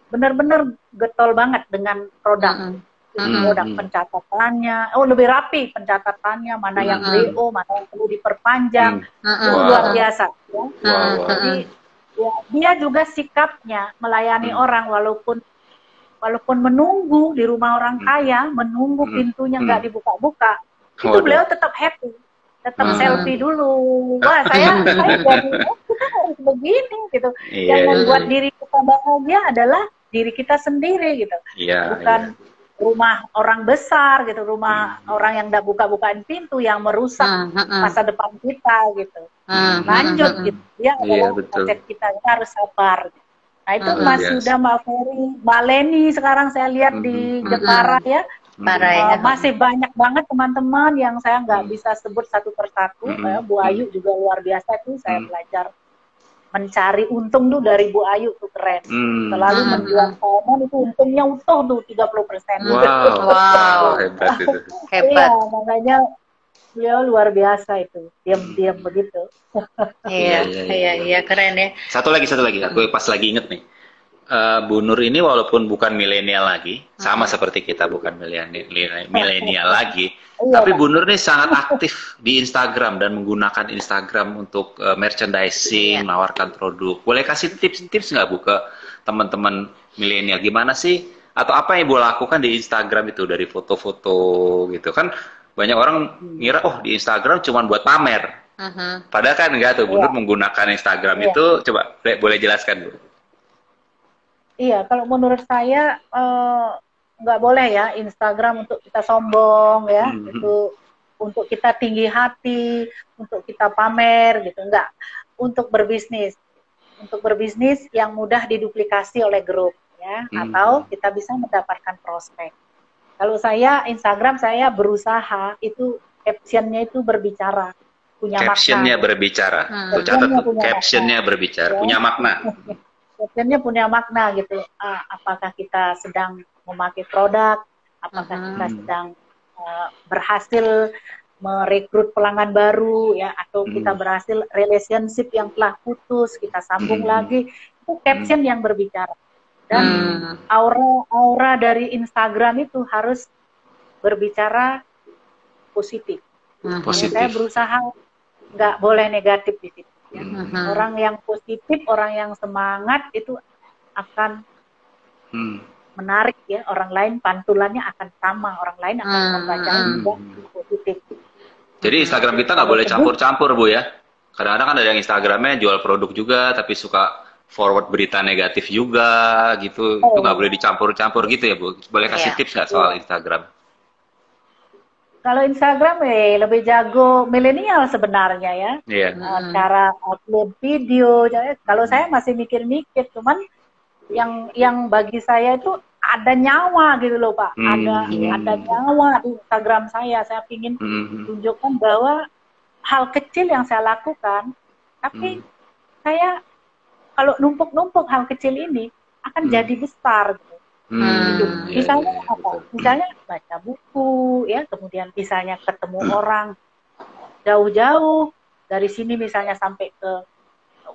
benar-benar getol banget dengan produk. Produk pencatatannya, lebih rapi pencatatannya, mana yang WO, mana yang perlu diperpanjang, itu luar biasa. Ya. Jadi ya, dia juga sikapnya melayani orang walaupun menunggu di rumah orang kaya, menunggu pintunya nggak dibuka-buka, itu beliau tetap happy, tetap selfie dulu. Wah, saya jadi kita harus begini gitu. Yang membuat diri kita bahagia adalah diri kita sendiri gitu, bukan rumah orang besar gitu, rumah orang yang nggak buka-bukaan pintu yang merusak masa depan kita gitu. Lanjut gitu, dia adalah konsep kita harus sabar. Nah itu Mas Yuda, Mbak Ferry, Mbak Leni sekarang saya lihat di Jepara ya, masih banyak banget teman-teman yang saya nggak bisa sebut satu persatu. Bu Ayu juga luar biasa tuh, saya belajar mencari untung tuh dari Bu Ayu tuh keren. Selalu menjual salmon itu untungnya utuh tuh 30%. Wow, hebat itu. Hebat. Iya, makanya beliau luar biasa itu, diam-diam begitu. Iya, keren ya. Satu lagi, aku pas lagi inget nih. Bu Nur ini walaupun bukan milenial lagi, sama seperti kita bukan milenial lagi, tapi Bu Nur ini sangat aktif di Instagram dan menggunakan Instagram untuk merchandising, menawarkan produk. Boleh kasih tips-tips nggak Bu ke teman-teman milenial, gimana sih? Atau apa yang Bu lakukan di Instagram itu dari foto-foto gitu kan? Banyak orang ngira, oh di Instagram cuma buat pamer. Padahal kan enggak tuh, Bu Nur menggunakan Instagram itu, coba boleh jelaskan Bu? Iya, kalau menurut saya nggak boleh ya Instagram untuk kita sombong ya, itu untuk kita tinggi hati, untuk kita pamer gitu, enggak. Untuk berbisnis yang mudah diduplikasi oleh grup ya, atau kita bisa mendapatkan prospek. Kalau saya Instagram saya berusaha itu captionnya itu berbicara, punya makna. Captionnya berbicara, tuh catat tuh, captionnya berbicara, punya makna. Captionnya punya makna gitu. Apakah kita sedang memakai produk, apakah kita sedang berhasil merekrut pelanggan baru ya, atau kita berhasil relationship yang telah putus kita sambung lagi, itu caption yang berbicara. Dan aura dari Instagram itu harus berbicara positif. Saya berusaha nggak boleh negatif di situ. Ya. Orang yang positif, orang yang semangat itu akan menarik ya, orang lain pantulannya akan sama, orang lain akan membaca juga positif. Jadi Instagram kita nggak boleh campur-campur Bu ya. Kadang-kadang kan ada yang Instagramnya jual produk juga, tapi suka forward berita negatif juga gitu. Itu nggak boleh dicampur-campur gitu ya Bu. Boleh kasih tips nggak soal Instagram? Kalau Instagram lebih jago milenial sebenarnya ya. Cara upload video. Kalau saya masih mikir-mikir, cuman yang bagi saya itu ada nyawa gitu loh Pak. Ada nyawa di Instagram saya. Saya ingin tunjukkan bahwa hal kecil yang saya lakukan, tapi saya kalau numpuk-numpuk hal kecil ini akan jadi besar gitu. Misalnya apa? Misalnya baca buku, ya, kemudian misalnya ketemu orang jauh-jauh dari sini, misalnya sampai ke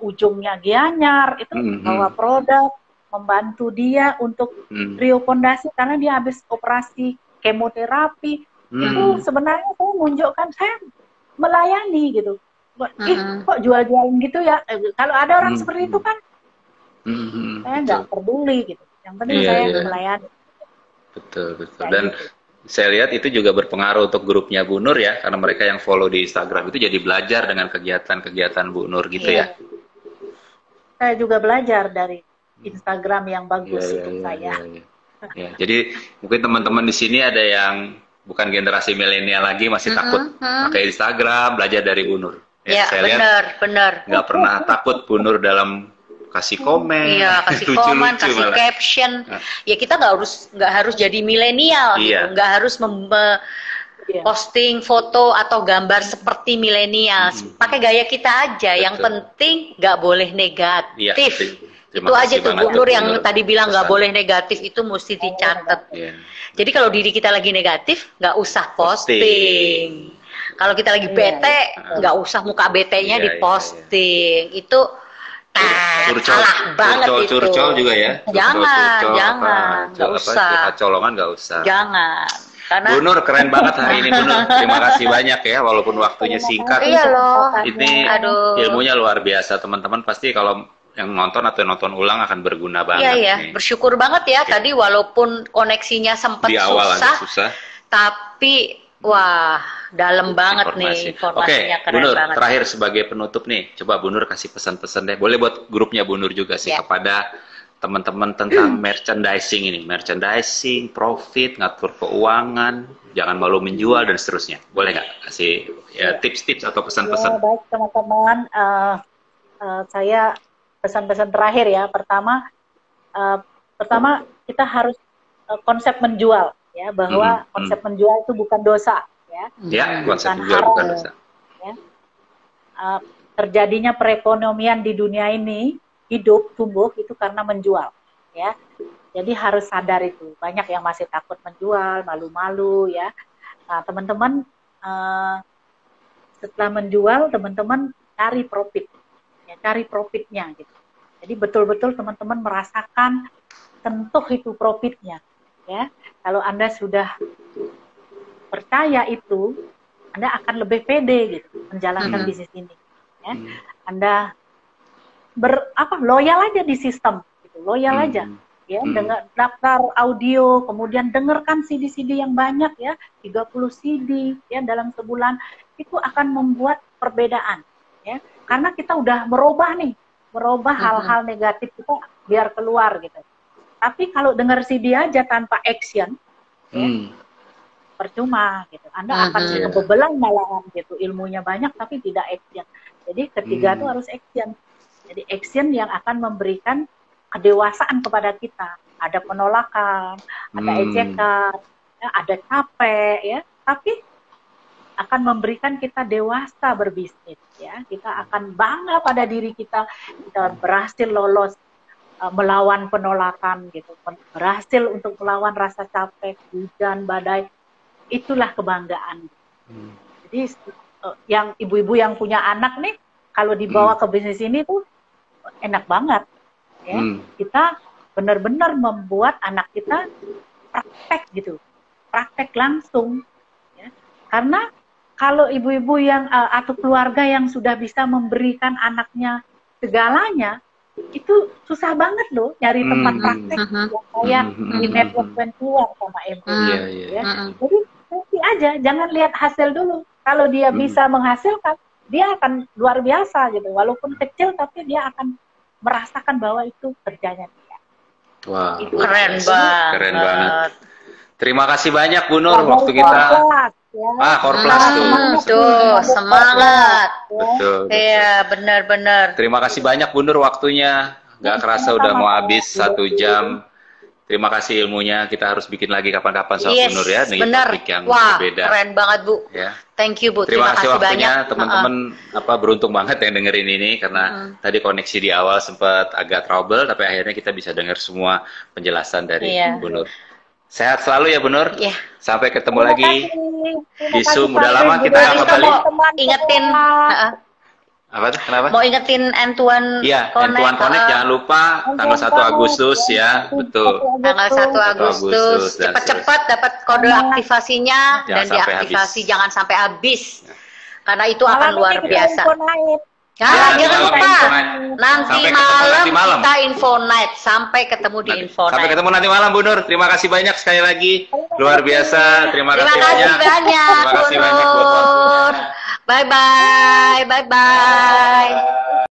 ujungnya Gianyar, itu bawa produk, membantu dia untuk Rio Pondasi karena dia habis operasi kemoterapi. Itu sebenarnya saya menunjukkan saya melayani gitu. Kok jual-jualan gitu ya? Kalau ada orang seperti itu kan, saya nggak peduli gitu. Yang penting saya melayani. Betul. Dan saya lihat itu juga berpengaruh untuk grupnya Bu Nur ya, karena mereka yang follow di Instagram itu jadi belajar dengan kegiatan-kegiatan Bu Nur gitu ya. Saya juga belajar dari Instagram yang bagus untuk saya. Jadi mungkin teman-teman di sini ada yang bukan generasi milenial lagi, masih takut pakai Instagram, belajar dari Bu Nur. Saya lihat benar. Nggak pernah takut Bu Nur dalam kasih komen, kasih komen, kasih malah caption. Ya kita nggak harus jadi milenial, gitu. Nggak harus posting foto atau gambar seperti milenial. Pakai gaya kita aja. Yang penting nggak boleh negatif. Terima Itu kasih aja tuh banget Bu Nur tuh, yang Bu Nur. tadi bilang nggak Pesan. boleh negatif itu mesti dicatat. Iya. Jadi kalau diri kita lagi negatif, nggak usah Posting. posting. Kalau kita lagi bete, nggak usah muka betenya Iya, diposting. Itu salah banget itu. Curcol juga ya. Jangan, Curcol, jangan, nggak usah. curhat colongan nggak usah. Jangan. Karena Bu Nur keren banget hari ini Bu Nur. Terima kasih banyak ya walaupun waktunya singkat. iya loh. Ini Aduh. ilmunya luar biasa teman-teman, pasti kalau yang nonton atau nonton ulang akan berguna banget Iya ya, nih. bersyukur banget ya. Tadi walaupun koneksinya sempat Di awal susah, agak susah. tapi wah dalam banget nih informasinya, Oke, keren Bu Nur, banget. terakhir sebagai penutup nih, coba Bu Nur kasih pesan-pesan deh. Boleh buat grupnya Bu Nur juga sih Ya. kepada teman-teman tentang merchandising ini, merchandising, profit, ngatur keuangan, jangan malu menjual dan seterusnya. Boleh nggak kasih ya tips-tips atau Ya, pesan-pesan? baik teman-teman, saya pesan-pesan terakhir ya. Pertama kita harus konsep menjual ya, bahwa konsep menjual itu bukan dosa ya. Ya, konsep Bukan menjual haram. bukan dosa. Ya. Terjadinya perekonomian di dunia ini hidup tumbuh itu karena menjual ya. Jadi harus sadar itu. Banyak yang masih takut menjual, malu-malu ya. Nah, teman-teman setelah menjual, teman-teman cari profit. Ya, cari profitnya gitu. Jadi betul-betul teman-teman merasakan sentuh itu profitnya ya. Kalau Anda sudah percaya itu, Anda akan lebih pede gitu menjalankan bisnis ini ya. Anda loyal aja di sistem gitu. Loyal aja ya, dengan daftar audio, kemudian dengarkan CD-CD yang banyak ya, 30 CD ya dalam sebulan, itu akan membuat perbedaan ya. Karena kita udah merubah hal-hal negatif kita biar keluar gitu. Tapi kalau dengar CD aja tanpa action ya, percuma gitu. Anda akan kebebelan malahan gitu, ilmunya banyak tapi tidak action. Jadi ketiga itu harus action. Jadi action yang akan memberikan kedewasaan kepada kita. Ada penolakan, ada ejekan, ya, ada capek ya, tapi akan memberikan kita dewasa berbisnis ya. Kita akan bangga pada diri kita berhasil lolos melawan penolakan gitu, berhasil untuk melawan rasa capek, hujan, badai. Itulah kebanggaan. Jadi yang ibu-ibu yang punya anak nih, kalau dibawa ke bisnis ini tuh enak banget ya. Kita benar-benar membuat anak kita praktek gitu, praktek langsung ya. Karena kalau ibu-ibu yang atau keluarga yang sudah bisa memberikan anaknya segalanya, itu susah banget loh nyari tempat praktek yang kayak di network 21 sama MUI ya. Jadi nanti aja, jangan lihat hasil dulu. Kalau dia bisa menghasilkan, dia akan luar biasa gitu. Walaupun kecil, tapi dia akan merasakan bahwa itu kerjanya dia. Wah, Itu Keren banget. keren banget. Terima kasih banyak Bu Nur, waktu kita. Korplas tuh. Tuh, semangat. Betul. Iya, benar-benar. Terima kasih banyak Bu Nur waktunya. Gak kerasa udah mau habis 1 jam. Terima kasih ilmunya. Kita harus bikin lagi kapan-kapan sama Bu Nur ya, dengan benar. topik yang Wah, berbeda. keren banget Bu. Ya. Thank you Bu. Terima kasih waktunya banyak. teman-teman. Beruntung banget yang dengerin ini karena tadi koneksi di awal sempat agak trouble, tapi akhirnya kita bisa dengar semua penjelasan dari Bu Nur. Sehat selalu ya Bu Nur. Iya. Sampai ketemu lagi di Zoom. Udah lama kita nggak Rika kembali. mau ingetin Apa tuh? Kenapa? mau ingetin Entuan Iya, Connect. Entuan Connect jangan lupa tanggal 1 Agustus ya, betul. Tanggal 1 Agustus. dan Cepat-cepat dapat kode aktivasinya Jangan dan sampai diaktifasi, habis. jangan sampai habis. Karena itu akan luar biasa. Ya, Jangan lupa. Nanti Sampai ketemu nanti malam. kita info night. Sampai ketemu di info Sampai night. ketemu nanti malam Bu Nur. Terima kasih banyak sekali lagi. Luar biasa. Terima kasih banyak. Terima kasih banyak, Bu buat waktu. Nur. Bye bye. Bye bye.